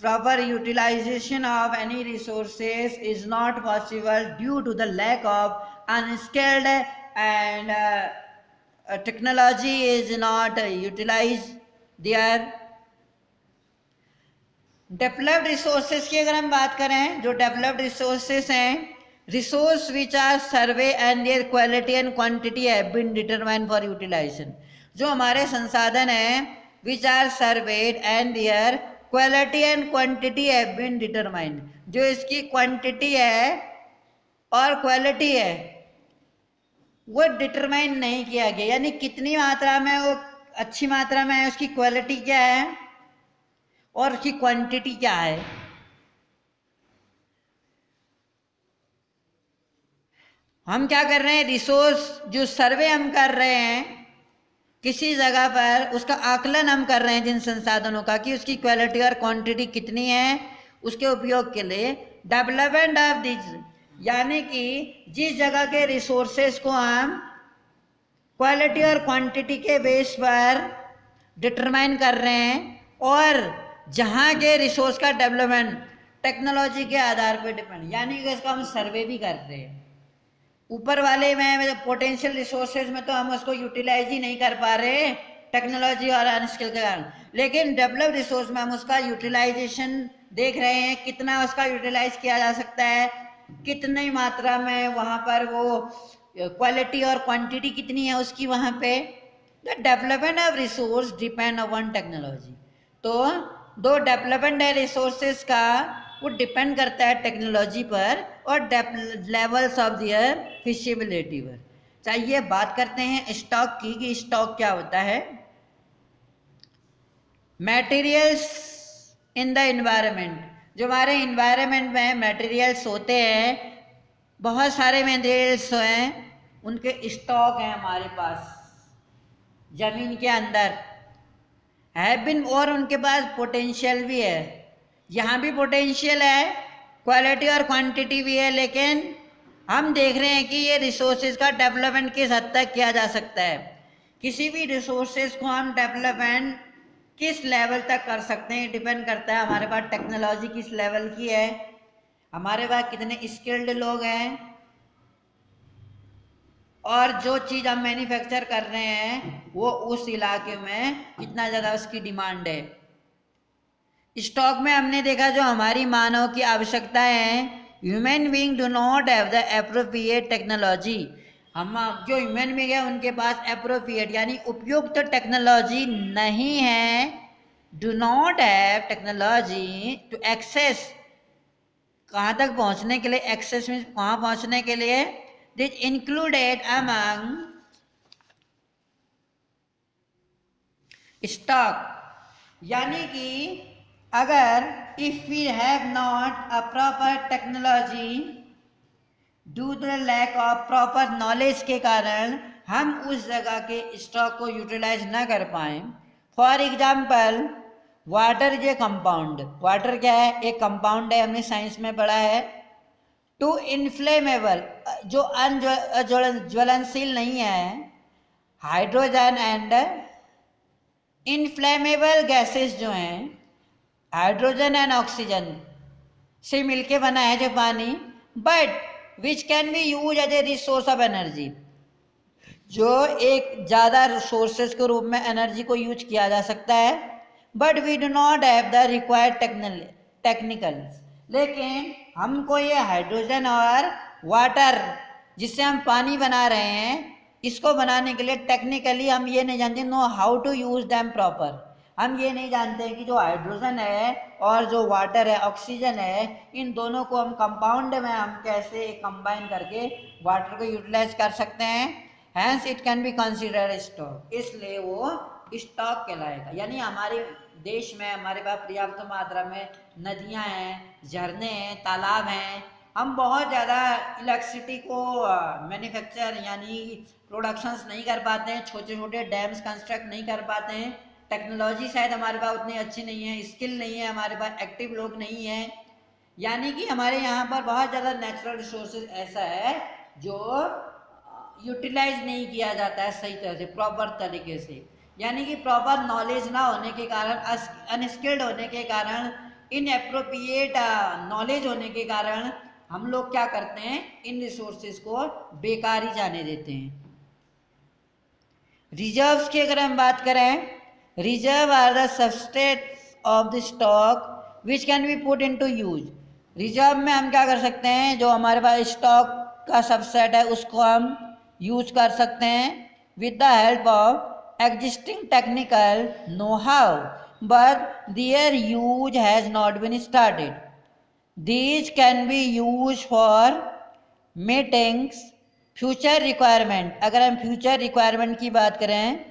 proper utilization of any resources is not possible due to the lack of unskilled and technology is not utilized there। Developed resources की अगर हम बात करें, जो डेवलप्ड रिसोर्सेज हैं, resource which are survey and their quality and quantity have been determined for utilization. जो हमारे संसाधन हैं which are surveyed and their quality and quantity have been determined, जो इसकी क्वांटिटी है और क्वालिटी है वो डिटरमाइन नहीं किया गया, यानी कितनी मात्रा में वो अच्छी मात्रा में है, उसकी क्वालिटी क्या है और उसकी क्वांटिटी क्या है। हम क्या कर रहे हैं, रिसोर्स जो सर्वे हम कर रहे हैं किसी जगह पर, उसका आकलन हम कर रहे हैं जिन संसाधनों का कि उसकी क्वालिटी और क्वांटिटी कितनी है उसके उपयोग के लिए। डेवलपमेंट ऑफ दिस, यानी कि जिस जगह के रिसोर्सेज को हम क्वालिटी और क्वांटिटी के बेस पर डिटरमाइन कर रहे हैं और जहाँ के रिसोर्स का डेवलपमेंट टेक्नोलॉजी के आधार पर डिपेंड, यानी कि इसका हम सर्वे भी कर रहे हैं। ऊपर वाले में पोटेंशियल रिसोर्सेज में तो हम उसको यूटिलाइज ही नहीं कर पा रहे टेक्नोलॉजी और अनस्किल के कारण, लेकिन डेवलप्ड रिसोर्स में हम उसका यूटिलाइजेशन देख रहे हैं, कितना उसका यूटिलाइज किया जा सकता है, कितनी मात्रा में वहाँ पर वो क्वालिटी और क्वांटिटी कितनी है उसकी वहाँ पे। The development of resource depend upon technology. तो दो डेवलपमेंट है रिसोर्सेज का वो डिपेंड करता है टेक्नोलॉजी पर और लेवल्स ऑफ दियर फिजिबिलिटी पर। चाहिए बात करते हैं स्टॉक की कि स्टॉक क्या होता है। मटेरियल्स इन द एनवायरनमेंट, जो हमारे एनवायरनमेंट में मटेरियल्स होते हैं, बहुत सारे मटेरियल्स हैं उनके स्टॉक हैं हमारे पास जमीन के अंदर है बिन, और उनके पास पोटेंशियल भी है। यहाँ भी पोटेंशियल है, क्वालिटी और क्वांटिटी भी है, लेकिन हम देख रहे हैं कि ये रिसोर्सेज का डेवलपमेंट किस हद तक किया जा सकता है। किसी भी रिसोर्सेज को हम डेवलपमेंट किस लेवल तक कर सकते हैं डिपेंड करता है हमारे पास टेक्नोलॉजी किस लेवल की है, हमारे पास कितने स्किल्ड लोग हैं और जो चीज़ हम मैन्युफैक्चर कर रहे हैं वो उस इलाके में कितना ज़्यादा उसकी डिमांड है। स्टॉक में हमने देखा जो हमारी मानव की आवश्यकताएं हैं, human being do not have the appropriate technology. हम जो ह्यूमन बीइंग है उनके पास एप्रोप्रिएट यानी उपयुक्त टेक्नोलॉजी नहीं है, do not have technology to access, कहाँ तक पहुँचने के लिए, एक्सेस मीन्स कहाँ पहुँचने के लिए। दिस इंक्लूडेड अमंग स्टॉक, यानी कि अगर if we have not a proper technology due to the lack of proper knowledge के कारण हम उस जगह के स्टॉक को यूटिलाइज ना कर पाए। For example water is a compound, water क्या है, एक कंपाउंड है, हमने साइंस में पढ़ा है। टू इनफ्लेमेबल, जो ज्वलनशील नहीं है, हाइड्रोजन एंड इनफ्लेमेबल गैसेस जो हैं हाइड्रोजन एंड ऑक्सीजन, से मिलके बना है जो पानी, but which can be use as a resource of energy, जो एक ज़्यादा सोर्सेज के रूप में एनर्जी को यूज किया जा सकता है, but we do not have the required technicals, लेकिन हमको ये हाइड्रोजन और वाटर जिससे हम पानी बना रहे हैं, इसको बनाने के लिए टेक्निकली हम ये नहीं जानते, know how to use them proper. हम ये नहीं जानते हैं कि जो हाइड्रोजन है और जो वाटर है, ऑक्सीजन है, इन दोनों को हम कंपाउंड में हम कैसे कंबाइन करके वाटर को यूटिलाइज कर सकते हैं। Hence it can be considered stock, इसलिए वो स्टॉक कहलाएगा। यानी हमारे देश में हमारे पास पर्याप्त मात्रा में नदियां हैं, झरने हैं, तालाब हैं, हम बहुत ज़्यादा इलेक्ट्रिसिटी को मैन्युफैक्चर यानी प्रोडक्शंस नहीं कर पाते हैं, छोटे छोटे डैम्स कंस्ट्रक्ट नहीं कर पाते हैं, टेक्नोलॉजी शायद हमारे पास उतनी अच्छी नहीं है, स्किल नहीं है हमारे पास, एक्टिव लोग नहीं हैं, यानी कि हमारे यहाँ पर बहुत ज़्यादा नेचुरल रिसोर्सेज ऐसा है जो यूटिलाइज नहीं किया जाता है सही तरह से, प्रॉपर तरीके से। यानी कि प्रॉपर नॉलेज ना होने के कारण, अनस्किल्ड होने के कारण, इनएप्रोप्रिएट नॉलेज होने के कारण हम लोग क्या करते हैं, इन रिसोर्सेज को बेकार ही जाने देते हैं। रिजर्व्स की अगर हम बात करें, reserve are the substrates of the stock which can be put into use. Reserve में हम क्या कर सकते हैं, जो हमारे पास स्टॉक का सबसेट है उसको हम यूज कर सकते हैं with the help of existing technical know how, but their use has not been started. These can be use for meetings future requirement. अगर हम फ्यूचर रिक्वायरमेंट की बात करें,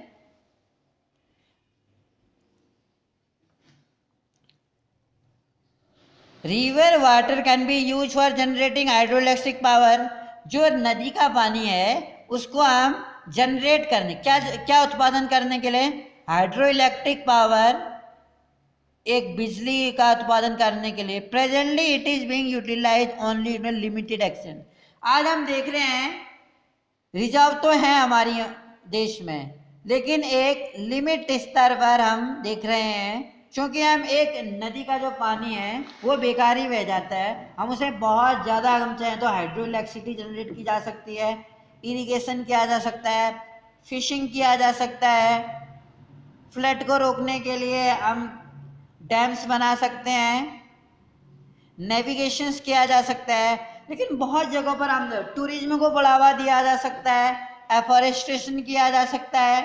river water can be use for generating hydroelectric power. जो नदी का पानी है उसको हम जनरेट करने, क्या उत्पादन करने के लिए, हाइड्रो इलेक्ट्रिक पावर, एक बिजली का उत्पादन करने के लिए। Presently it is being utilize only in limited action. आज हम देख रहे हैं रिजर्व तो है हमारी देश में, लेकिन एक लिमिट स्तर पर हम देख रहे हैं, क्योंकि हम एक नदी का जो पानी है वो बेकार ही बह जाता है। हम उसे बहुत ज़्यादा, हम चाहें तो हाइड्रो इलेक्ट्रिसिटी जनरेट की जा सकती है, इरिगेशन किया जा सकता है, फिशिंग किया जा सकता है, फ्लड को रोकने के लिए हम डैम्स बना सकते हैं, नेविगेशंस किया जा सकता है। लेकिन बहुत जगहों पर हम टूरिज्म को बढ़ावा दिया जा सकता है, एफॉरेस्टेशन किया जा सकता है।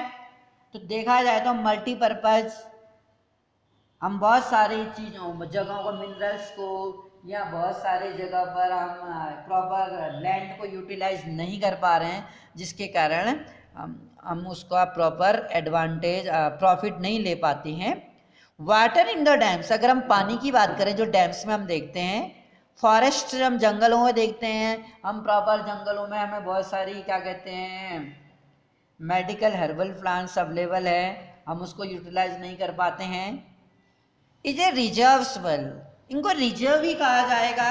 तो देखा जाए तो मल्टीपर्पज़ हम बहुत सारी चीज़ों जगहों को, मिनरल्स को, या बहुत सारी जगह पर हम प्रॉपर लैंड को यूटिलाइज नहीं कर पा रहे हैं, जिसके कारण हम उसका प्रॉपर एडवांटेज, प्रॉफिट नहीं ले पाते हैं। वाटर इन द डैम्स, अगर हम पानी की बात करें जो डैम्स में हम देखते हैं, फॉरेस्ट हम जंगलों में देखते हैं, हम प्रॉपर जंगलों में हमें बहुत सारी क्या कहते हैं मेडिकल हर्बल प्लांट्स अवेलेबल है, हम उसको यूटिलाइज नहीं कर पाते हैं। इज ए रिजर्व्सबल, इनको रिजर्व ही कहा जाएगा,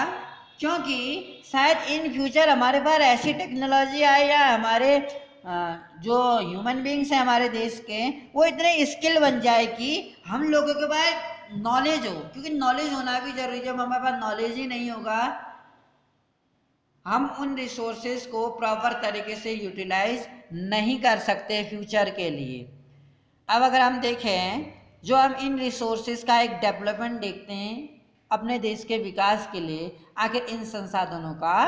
क्योंकि शायद इन फ्यूचर हमारे पास ऐसी टेक्नोलॉजी आए या हमारे जो ह्यूमन बींग्स हैं हमारे देश के, वो इतने स्किल बन जाए कि हम लोगों के पास नॉलेज हो, क्योंकि नॉलेज होना भी जरूरी है। जब हमारे पास नॉलेज ही नहीं होगा, हम उन रिसोर्सेज को प्रॉपर तरीके से यूटिलाइज नहीं कर सकते फ्यूचर के लिए। अब अगर हम देखें, जो हम इन रिसोर्सेज का एक डेवलपमेंट देखते हैं अपने देश के विकास के लिए, आखिर इन संसाधनों का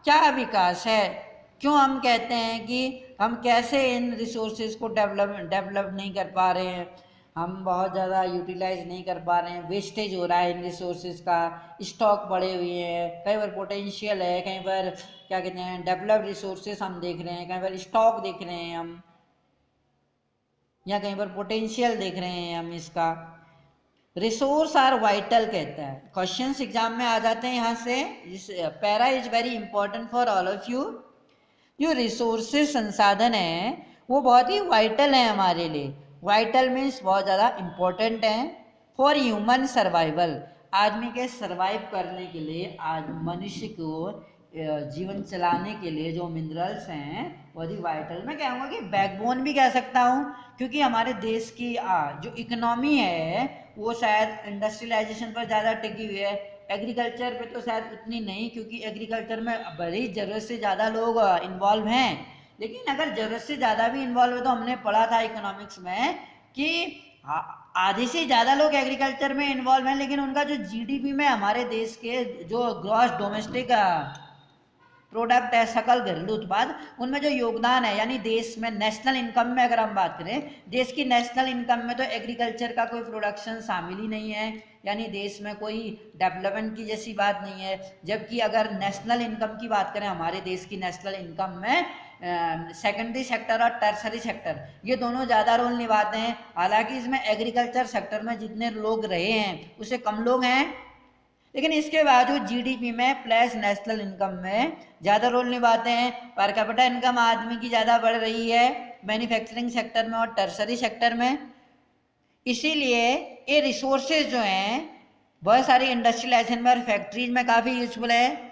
क्या विकास है, क्यों हम कहते हैं कि हम कैसे इन रिसोर्सेज को डेवलप नहीं कर पा रहे हैं, हम बहुत ज़्यादा यूटिलाइज नहीं कर पा रहे हैं, वेस्टेज हो रहा है इन रिसोर्सेज का, स्टॉक पड़े हुए हैं, कई बार पोटेंशियल है, कहीं पर क्या कहते हैं डेवलप्ड रिसोर्सेज हम देख रहे हैं, कहीं पर स्टॉक देख रहे हैं हम, या कहीं पर पोटेंशियल देख रहे हैं हम इसका। रिसोर्स आर वाइटल कहता है, क्वेश्चंस एग्जाम में आ जाते हैं यहाँ से। Para is very important for all of you. जो रिसोर्सेज संसाधन हैं वो बहुत ही वाइटल हैं हमारे लिए। वाइटल मीन्स बहुत ज़्यादा इम्पोर्टेंट हैं फॉर ह्यूमन सर्वाइवल, आदमी के सर्वाइव करने के लिए, आज मनुष्य को जीवन चलाने के लिए जो मिनरल्स हैं बहुत ही वाइटल, मैं कहूँगा कि बैकबोन भी कह सकता हूँ, क्योंकि हमारे देश की जो इकोनॉमी है वो शायद इंडस्ट्रियलाइजेशन पर ज़्यादा टिकी हुई है। एग्रीकल्चर पे तो शायद उतनी नहीं, क्योंकि एग्रीकल्चर में बड़ी ज़रूरत से ज़्यादा लोग इन्वॉल्व हैं। लेकिन अगर ज़रूरत से ज़्यादा भी इन्वॉल्व है तो हमने पढ़ा था इकोनॉमिक्स में कि आधे से ज़्यादा लोग एग्रीकल्चर में इन्वॉल्व हैं, लेकिन उनका जो जीडीपी में हमारे देश के जो ग्रॉस डोमेस्टिक प्रोडक्ट है, सकल घरेलू उत्पाद, उनमें जो योगदान है, यानी देश में नेशनल इनकम में अगर हम बात करें, देश की नेशनल इनकम में तो एग्रीकल्चर का कोई प्रोडक्शन शामिल ही नहीं है, यानी देश में कोई डेवलपमेंट की जैसी बात नहीं है। जबकि अगर नेशनल इनकम की बात करें, हमारे देश की नेशनल इनकम में सेकेंडरी सेक्टर और टर्सरी सेक्टर ये दोनों ज़्यादा रोल निभाते हैं। हालांकि इसमें एग्रीकल्चर सेक्टर में जितने लोग रहे हैं उससे कम लोग हैं, लेकिन इसके बावजूद जीडीपी में प्लस नेशनल इनकम में ज़्यादा रोल निभाते हैं। पर कैपिटा इनकम आदमी की ज़्यादा बढ़ रही है मैन्युफैक्चरिंग सेक्टर में और टर्सरी सेक्टर में। इसीलिए ये रिसोर्सेज जो हैं बहुत सारी इंडस्ट्रियलाइजेशन में और फैक्ट्रीज में काफ़ी यूजफुल है।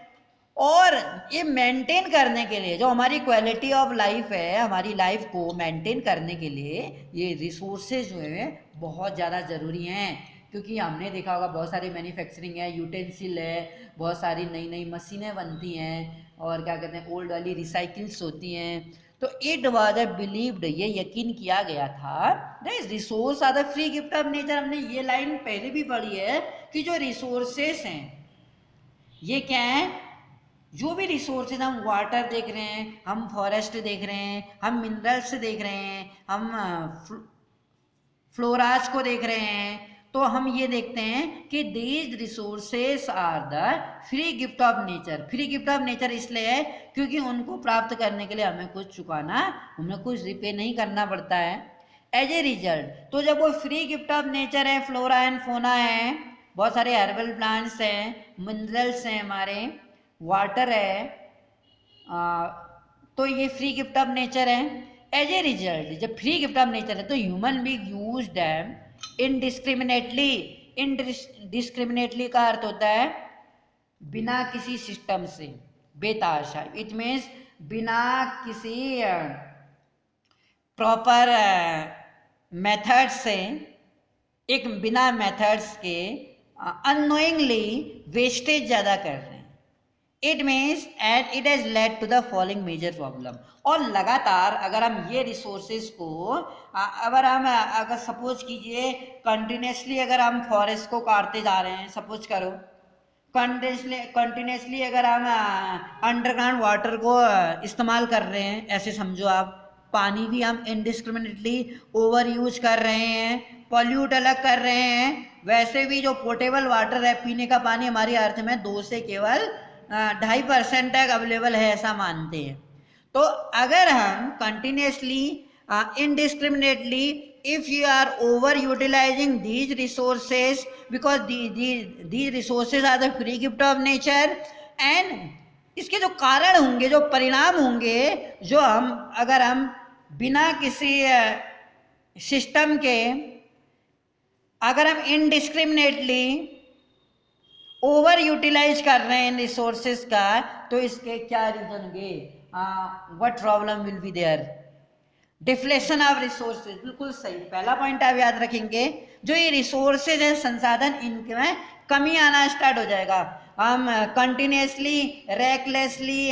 और ये मेंटेन करने के लिए जो हमारी क्वालिटी ऑफ लाइफ है, हमारी लाइफ को मेंटेन करने के लिए ये रिसोर्सेज जो है बहुत ज़्यादा ज़रूरी हैं। क्योंकि हमने देखा होगा बहुत सारी मैन्युफैक्चरिंग है, यूटेंसिल है, बहुत सारी नई नई मशीनें बनती हैं और क्या कहते हैं ओल्ड वाली रिसाइकिल्स होती हैं। तो इट वाज ए बिलीव्ड, ये यकीन किया गया था resource are the free gift of nature. हमने ये लाइन पहले भी पढ़ी है कि जो रिसोर्सेस हैं ये क्या है, जो भी रिसोर्सेज, हम वाटर देख रहे हैं, हम फॉरेस्ट देख रहे हैं, हम मिनरल्स देख रहे हैं, हम फ्लोराज को देख रहे हैं, तो हम ये देखते हैं कि these resources are the free gift of nature. Free gift of nature इसलिए है क्योंकि उनको प्राप्त करने के लिए हमें कुछ चुकाना, हमें कुछ रिपे नहीं करना पड़ता है। एज ए रिजल्ट, तो जब वो फ्री गिफ्ट ऑफ नेचर है, फ्लोरा एंड फोना है, बहुत सारे हर्बल प्लांट्स हैं, मिनरल्स हैं, हमारे वाटर है, तो ये फ्री गिफ्ट ऑफ नेचर है। एज ए रिजल्ट जब फ्री गिफ्ट ऑफ नेचर है तो human being use them indiscriminately. Indiscriminately का अर्थ होता है बिना किसी सिस्टम से, बेतहाशा। इट मीन्स बिना किसी प्रॉपर मेथड से, एक बिना मेथड्स के अननोइंगली वेस्टेज ज़्यादा कर रहे हैं। It means and it has led to the following major problem. और लगातार अगर हम ये रिसोर्सेज को अगर सपोज कीजिए कंटिन्यूसली अगर हम फॉरेस्ट को काटते जा रहे हैं, सपोज करो कंटिन्यूसली अगर हम अंडरग्राउंड वाटर को इस्तेमाल कर रहे हैं, ऐसे समझो आप, पानी भी हम इनडिस्क्रिमिनेटली ओवर यूज कर रहे हैं, पॉल्यूट अलग कर रहे हैं, वैसे भी जो पोर्टेबल वाटर है, पीने का पानी हमारी अर्थ में 2 से केवल 2.5% तक अवेलेबल है, ऐसा मानते हैं। तो अगर हम continuously indiscriminately, if you are over utilizing these resources, because these resources are the free gift of nature, and इसके जो कारण होंगे, जो परिणाम होंगे, जो अगर हम बिना किसी सिस्टम के अगर हम इनडिस्क्रिमिनेटली ओवर यूटिलाइज कर रहे हैं रिसोर्सेज का, तो इसके क्या रीजन होंगे, what problem will be there, deflation of resources. बिल्कुल सही, पहला पॉइंट आप याद रखेंगे, जो ये रिसोर्सेज हैं, संसाधन, इनमें कमी आना स्टार्ट हो जाएगा। हम continuously recklessly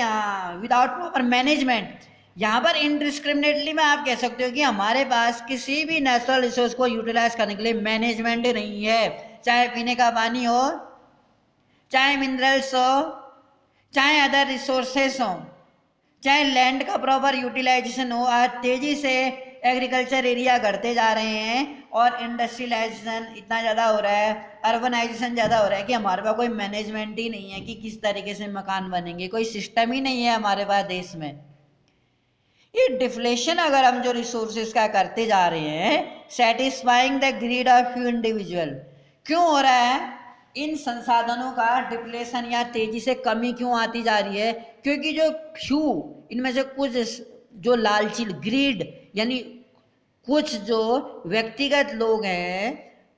without proper management, यहाँ पर इनडिस्क्रिमिनेटली में आप कह सकते हो कि हमारे पास किसी भी नेचुरल रिसोर्स को यूटिलाइज करने के लिए मैनेजमेंट नहीं है, चाहे पीने का पानी हो, चाहे मिनरल्स हो, चाहे अदर रिसोर्सेस हो, चाहे लैंड का प्रॉपर यूटिलाइजेशन हो। आज तेजी से एग्रीकल्चर एरिया घटते जा रहे हैं और इंडस्ट्रियलाइजेशन इतना ज़्यादा हो रहा है, अर्बनाइजेशन ज़्यादा हो रहा है कि हमारे पास कोई मैनेजमेंट ही नहीं है कि किस तरीके से मकान बनेंगे, कोई सिस्टम ही नहीं है हमारे पास देश में। ये डिफ्लेशन अगर हम जो रिसोर्सेज का करते जा रहे हैं, satisfying the greed of few individual, क्यों हो रहा है इन संसाधनों का डिप्लेशन या तेजी से कमी क्यों आती जा रही है? क्योंकि जो फ्यू, इनमें से कुछ जो लालची, ग्रीड, यानी कुछ जो व्यक्तिगत लोग हैं,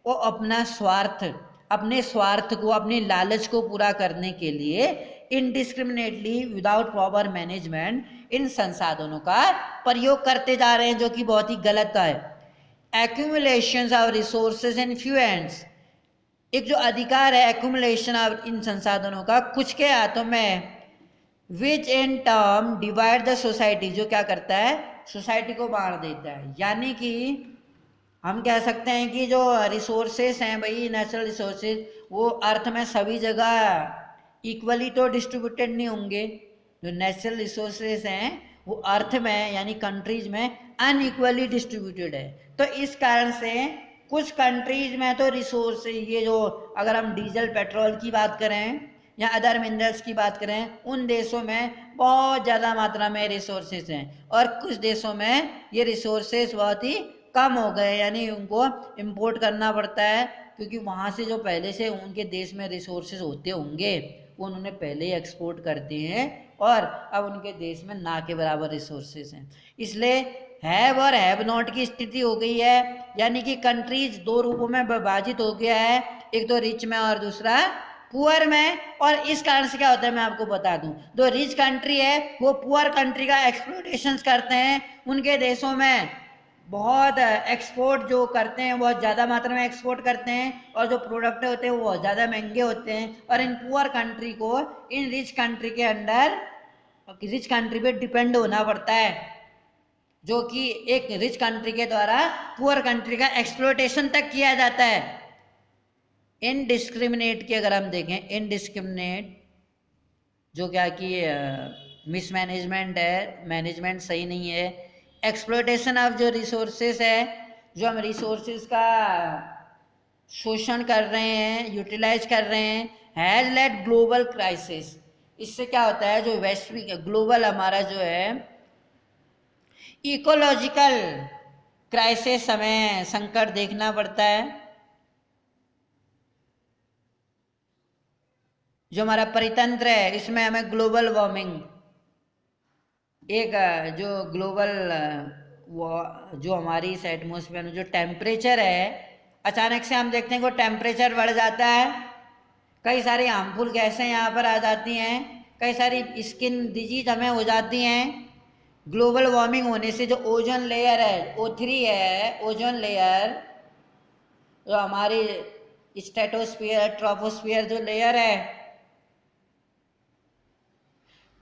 वो अपना स्वार्थ, अपने स्वार्थ को, अपने लालच को पूरा करने के लिए इनडिस्क्रिमिनेटली विदाउट प्रॉपर मैनेजमेंट इन संसाधनों का प्रयोग करते जा रहे हैं, जो कि बहुत ही गलत है। एक्यूमुलेशंस of resources and few ends, एक जो अधिकार है एक्यूमुलेशन ऑफ इन संसाधनों का कुछ के हाथों में, which in term divide the society, जो क्या करता है सोसाइटी को बांट देता है। यानी कि हम कह सकते हैं कि जो रिसोर्सेस हैं भाई, नेचुरल रिसोर्सेज, वो अर्थ में सभी जगह इक्वली तो डिस्ट्रीब्यूटेड नहीं होंगे। जो नेचुरल रिसोर्सेज हैं वो अर्थ में यानी कंट्रीज में अनइक्वली डिस्ट्रीब्यूटेड है। तो इस कारण से कुछ कंट्रीज में तो रिसोर्स, ये जो अगर हम डीजल पेट्रोल की बात करें या अदर मिनरल्स की बात करें, उन देशों में बहुत ज़्यादा मात्रा में रिसोर्सेज हैं, और कुछ देशों में ये रिसोर्सेज बहुत ही कम हो गए, यानी उनको इंपोर्ट करना पड़ता है, क्योंकि वहाँ से जो पहले से उनके देश में रिसोर्सेज होते होंगे वो उन्होंने पहले ही एक्सपोर्ट कर दिए हैं, और अब उनके देश में ना के बराबर रिसोर्सेज हैं। इसलिए हैव और हैव नॉट की स्थिति हो गई है, यानी कि कंट्रीज दो रूपों में विभाजित हो गया है, एक तो रिच में और दूसरा पुअर में। और इस कारण से क्या होता है मैं आपको बता दूं, जो रिच कंट्री है वो पुअर कंट्री का एक्सप्लॉयटेशन करते हैं, उनके देशों में बहुत एक्सपोर्ट जो करते हैं बहुत ज़्यादा मात्रा में एक्सपोर्ट करते हैं, और जो प्रोडक्ट होते हैं वो बहुत ज़्यादा महंगे होते हैं, और इन पुअर कंट्री को इन रिच कंट्री के अंडर, रिच कंट्री पे डिपेंड होना पड़ता है, जो कि एक रिच कंट्री के द्वारा पुअर कंट्री का एक्सप्लॉयटेशन तक किया जाता है। इनडिस्क्रिमिनेट की अगर हम देखें, इनडिस्क्रिमिनेट जो क्या कि मिसमैनेजमेंट है, मैनेजमेंट सही नहीं है, एक्सप्लॉयटेशन ऑफ जो रिसोर्सेस है, जो हम रिसोर्सेस का शोषण कर रहे हैं, यूटिलाइज कर रहे हैं, हैज लेड ग्लोबल क्राइसिस। इससे क्या होता है, जो वैश्विक ग्लोबल हमारा जो है इकोलॉजिकल क्राइसिस, हमें संकट देखना पड़ता है। जो हमारा परितंत्र है इसमें हमें ग्लोबल वार्मिंग, एक जो ग्लोबल जो हमारी इस एटमॉस्फेयर में जो टेम्परेचर है, अचानक से हम देखते हैं कि टेम्परेचर बढ़ जाता है, कई सारी हार्मफुल गैसें यहाँ पर आ जाती हैं, कई सारी स्किन डिजीज हमें हो जाती हैं। ग्लोबल वार्मिंग होने से जो ओजोन लेयर है, O3 है, ओजोन लेयर, जो हमारी स्ट्रेटोस्फीयर ट्रोपोस्फीयर जो लेयर है,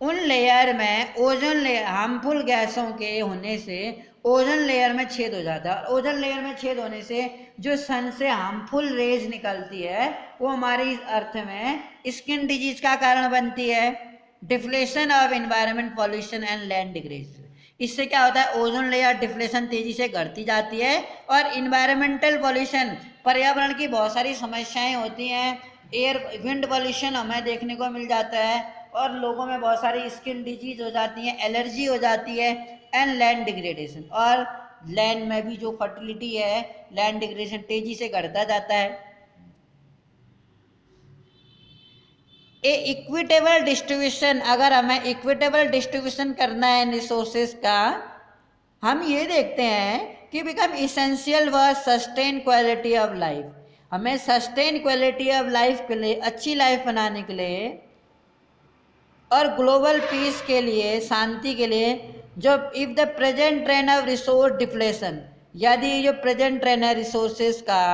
उन लेयर में ओजोन लेयर हार्मफुल गैसों के होने से ओजोन लेयर में छेद हो जाता है, और ओजोन लेयर में छेद होने से जो सन से हार्मफुल रेज निकलती है वो हमारी अर्थ में स्किन डिजीज का कारण बनती है। Deflation of environment, pollution and land degradation, इससे क्या होता है ओजोन लेयर डिफ्लेशन तेजी से घटती जाती है, और इन्वायरमेंटल पॉल्यूशन, पर्यावरण की बहुत सारी समस्याएं होती हैं, एयर विंड पॉल्यूशन हमें देखने को मिल जाता है, और लोगों में बहुत सारी स्किन डिजीज हो जाती है, एलर्जी हो जाती है, एंड लैंड डिग्रेडेशन, और लैंड में भी जो फर्टिलिटी है, लैंड डिग्रेडेशन तेजी से घटता जाता है। ए इक्विटेबल डिस्ट्रीब्यूशन, अगर हमें इक्विटेबल डिस्ट्रीब्यूशन करना है रिसोर्सेज का, हम ये देखते हैं कि become essential for sustain quality of life, हमें सस्टेन क्वालिटी ऑफ लाइफ के लिए, अच्छी लाइफ बनाने के लिए और ग्लोबल पीस के लिए, शांति के लिए, जो if the present trend of resource deflation, यदि जो प्रेजेंट ट्रेंड है रिसोर्सेज का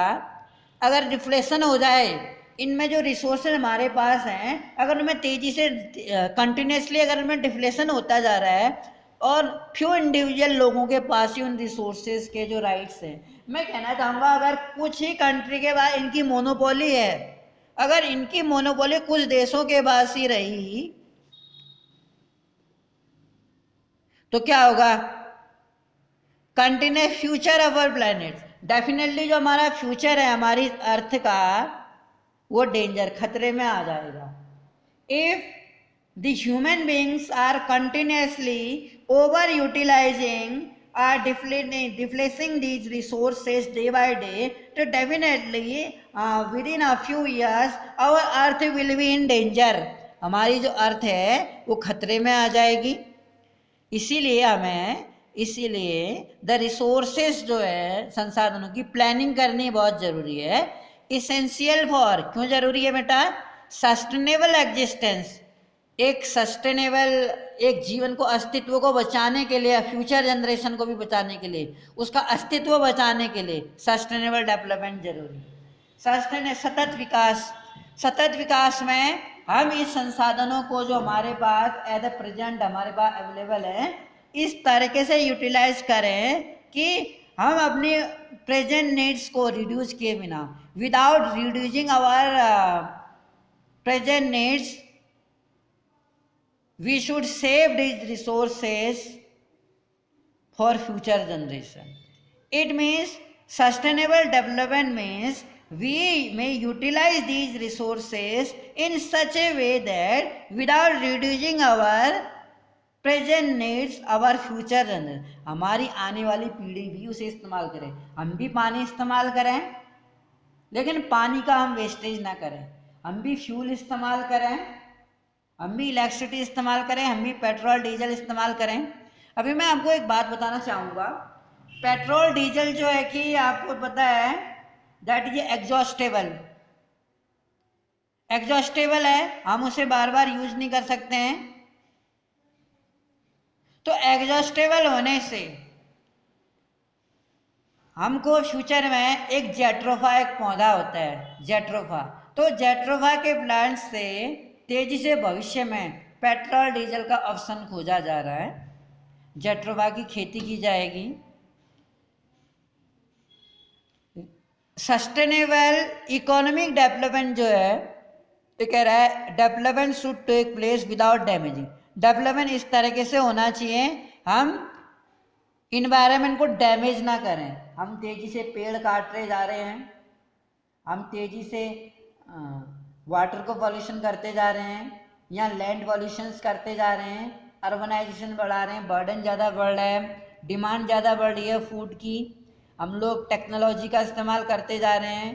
अगर डिफ्लेशन हो जाए, इनमें जो रिसोर्सेज हमारे पास हैं अगर उनमें तेज़ी से कंटिन्यूसली अगर उनमें डिफ्लेशन होता जा रहा है, और फ्यू इंडिविजुअल लोगों के पास ही उन रिसोर्सेज के जो राइट्स हैं, मैं कहना चाहूँगा अगर कुछ ही कंट्री के पास इनकी मोनोपोली है, अगर इनकी मोनोपोली कुछ देशों के पास ही रही तो क्या होगा, continue future of our planet, definitely जो हमारा फ्यूचर है हमारी अर्थ का वो डेंजर, खतरे में आ जाएगा। If the human beings are continuously over utilizing are deflecting these resources day by day, तो definitely within a few years our earth will be in danger, हमारी जो अर्थ है वो खतरे में आ जाएगी। इसीलिए द रिसोर्सेज जो है संसाधनों की प्लानिंग करनी बहुत ज़रूरी है। इसेंशियल फॉर, क्यों ज़रूरी है बेटा, सस्टेनेबल एग्जिस्टेंस, एक सस्टेनेबल एक जीवन को अस्तित्व को बचाने के लिए, फ्यूचर जनरेशन को भी बचाने के लिए, उसका अस्तित्व बचाने के लिए सस्टेनेबल डेवलपमेंट जरूरी है। सतत विकास में हम इस संसाधनों को जो हमारे पास एट द प्रेजेंट हमारे पास अवेलेबल है इस तरीके से यूटिलाइज करें कि हम अपने प्रेजेंट नीड्स को रिड्यूस किए बिना, without reducing our present needs, we should save these resources for future generation. It means sustainable development means we may utilize these resources in such a way that without reducing our present needs, our future generation, हमारी आने वाली पीढ़ी भी उसे इस्तेमाल करे। हम भी पानी इस्तेमाल करें लेकिन पानी का हम वेस्टेज ना करें, हम भी फ्यूल इस्तेमाल करें, हम भी इलेक्ट्रिसिटी इस्तेमाल करें, हम भी पेट्रोल डीजल इस्तेमाल करें। अभी मैं आपको एक बात बताना चाहूँगा, पेट्रोल डीजल जो है कि आपको पता है दैट इज एग्जॉस्टेबल है, हम उसे बार बार यूज नहीं कर सकते हैं। तो एग्जॉस्टेबल होने से हमको फ्यूचर में एक जेट्रोफा एक पौधा होता है जेट्रोफा, तो जेट्रोफा के प्लांट से तेजी से भविष्य में पेट्रोल डीजल का ऑप्शन खोजा जा रहा है, जेट्रोफा की खेती की जाएगी। सस्टेनेबल इकोनॉमिक डेवलपमेंट जो है ये कह रहा है development should take place without damaging, development इस तरीके से होना चाहिए हम इन्वायरमेंट को डैमेज ना करें। हम तेजी से पेड़ काटते जा रहे हैं, हम तेजी से वाटर को पॉल्यूशन करते जा रहे हैं या लैंड पॉल्यूशंस करते जा रहे हैं, अर्बनाइजेशन बढ़ा रहे हैं, बर्डन ज़्यादा बढ़ रहा है, डिमांड ज़्यादा बढ़ रही है फूड की, हम लोग टेक्नोलॉजी का इस्तेमाल करते जा रहे हैं,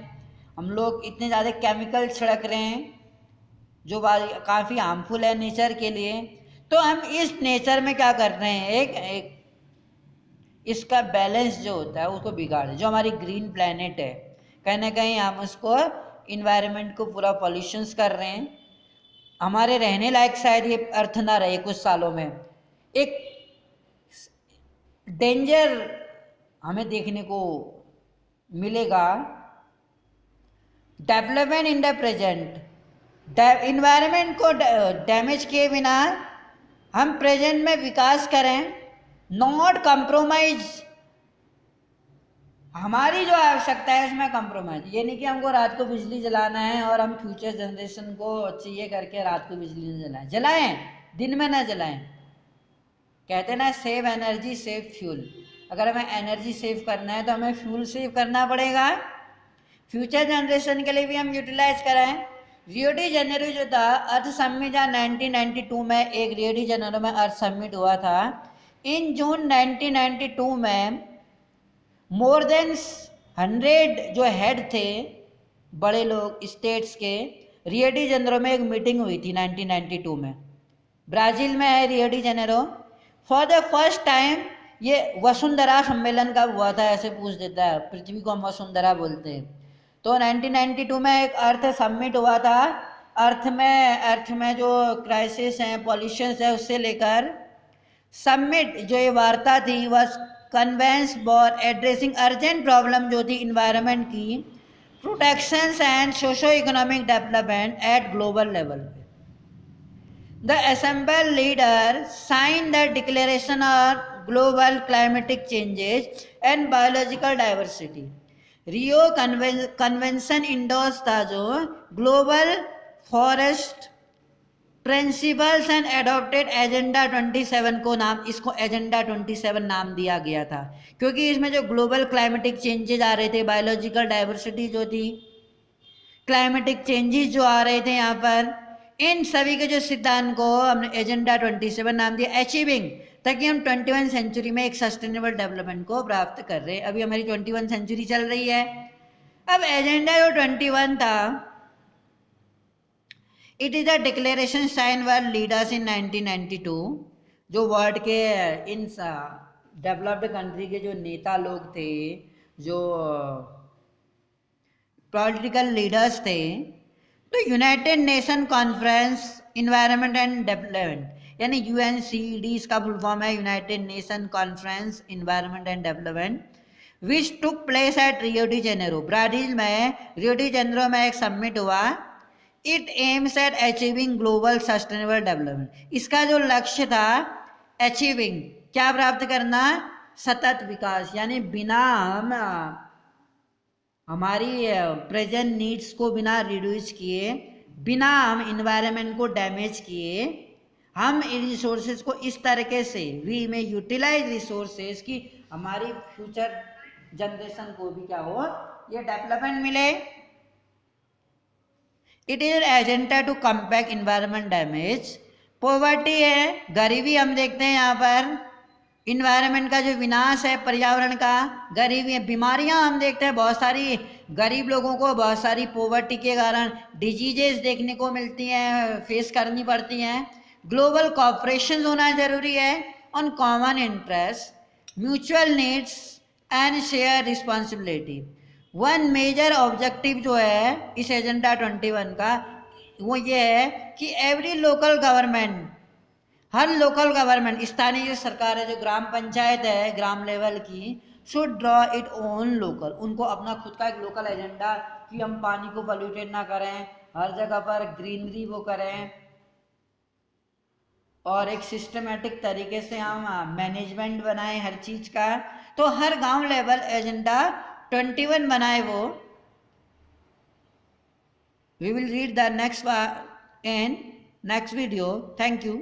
हम लोग इतने ज़्यादा केमिकल छिड़क रहे हैं जो काफ़ी हार्मफुल है नेचर के लिए। तो हम इस नेचर में क्या कर रहे हैं, एक इसका बैलेंस जो होता है उसको बिगाड़, जो हमारी ग्रीन प्लैनेट है कहीं ना कहीं हम उसको इन्वायरमेंट को पूरा पॉल्यूशंस कर रहे हैं। हमारे रहने लायक शायद ये अर्थ ना रहे कुछ सालों में। एक डेंजर हमें देखने को मिलेगा, development in the present, environment को डैमेज किए बिना हम प्रेजेंट में विकास करें, नॉट कंप्रोमाइज, हमारी जो आवश्यकता है उसमें कंप्रोमाइज। ये नहीं कि हमको रात को बिजली जलाना है और हम फ्यूचर जनरेशन को चाहिए करके रात को बिजली न जलाएं, जलाएं दिन में ना जलाएं। कहते ना सेव एनर्जी सेव फ्यूल, अगर हमें एनर्जी सेव करना है तो हमें फ्यूल सेव करना पड़ेगा, फ्यूचर जनरेशन के लिए भी हम यूटिलाइज कराएं। रियो डी जेनेरो जो था अर्थ समिट जहाँ 1992 में एक रियो डी जेनेरो में अर्थ समिट हुआ था, इन जून 1992 में मोर देन 100 जो हेड थे बड़े लोग स्टेट्स के, रियो डी जेनेरो में एक मीटिंग हुई थी 1992 में, ब्राज़ील में है Rio de Janeiro. For the first time ये वसुंधरा सम्मेलन का हुआ था, ऐसे पूछ देता है, पृथ्वी को हम वसुंधरा बोलते हैं। तो 1992 में एक अर्थ समिट हुआ था, अर्थ में जो क्राइसिस हैं पॉल्यूशन है उससे लेकर समिट जो ये वार्ता थी वह convenes for addressing urgent problem जो थी इन्वायरमेंट की, protections and socio economic development at global level. The assembled leader signed the declaration of global climatic changes and biological diversity। Rio convention endorse था जो global forest principles and adopted agenda 27 को नाम, इसको agenda 27 नाम दिया गया था क्योंकि इसमें जो ग्लोबल क्लाइमेटिक चेंजेस आ रहे थे, बायोलॉजिकल डाइवर्सिटी जो थी, क्लाइमेटिक चेंजेस जो आ रहे थे यहाँ पर, इन सभी के जो सिद्धांत को हमने एजेंडा 27 नाम दिया, अचीविंग, ताकि हम 21 सेंचुरी में एक सस्टेनेबल डेवलपमेंट को प्राप्त कर रहे हैं। अभी हमारी 21 सेंचुरी चल रही है। अब एजेंडा जो 21 था, it is a declaration sign by leaders in 1992, जो वर्ल्ड के इन डेवलप्ड कंट्री के जो नेता लोग थे, जो पॉलिटिकल लीडर्स थे, तो United nation conference environment and development यानी UNCED इसका फुल फॉर्म है, United nation conference environment and development, which took place at Rio de Janeiro, Brazil में रियो डी जेनेरो में एक समिट हुआ। It aims at achieving global sustainable development, इसका जो लक्ष्य था अचीविंग, क्या प्राप्त करना, सतत विकास, यानी बिना हम हमारी प्रेजेंट नीड्स को बिना रिड्यूस किए, बिना हम इन्वायरमेंट को डैमेज किए, हम इन रिसोर्सेज को इस तरीके से वी में यूटिलाइज रिसोर्सेज की हमारी फ्यूचर जनरेशन को भी क्या हो, ये डेवलपमेंट मिले। It is agenda to combat environment damage. Poverty है, गरीबी हम देखते हैं यहाँ पर, इन्वायरमेंट का जो विनाश है पर्यावरण का, गरीबी है, बीमारियां हम देखते हैं बहुत सारी, गरीब लोगों को बहुत सारी पॉवर्टी के कारण डिजीजेस देखने को मिलती हैं, फेस करनी पड़ती हैं। ग्लोबल कॉपरेशन होना जरूरी है on common interest, mutual needs and share responsibility. One major objective जो है इस एजेंडा 21 का वो ये है कि एवरी लोकल गवर्नमेंट, हर लोकल गवर्नमेंट, स्थानीय जो सरकार है, जो ग्राम पंचायत है ग्राम लेवल की, should draw it own local, उनको अपना खुद का एक लोकल एजेंडा कि हम पानी को पोल्यूटेड ना करें, हर जगह पर ग्रीनरी वो करें और एक सिस्टमेटिक तरीके से हम मैनेजमेंट बनाएं हर चीज़ का। तो हर गांव लेवल एजेंडा 21 बनाए वो। We will read the next in next video. Thank you.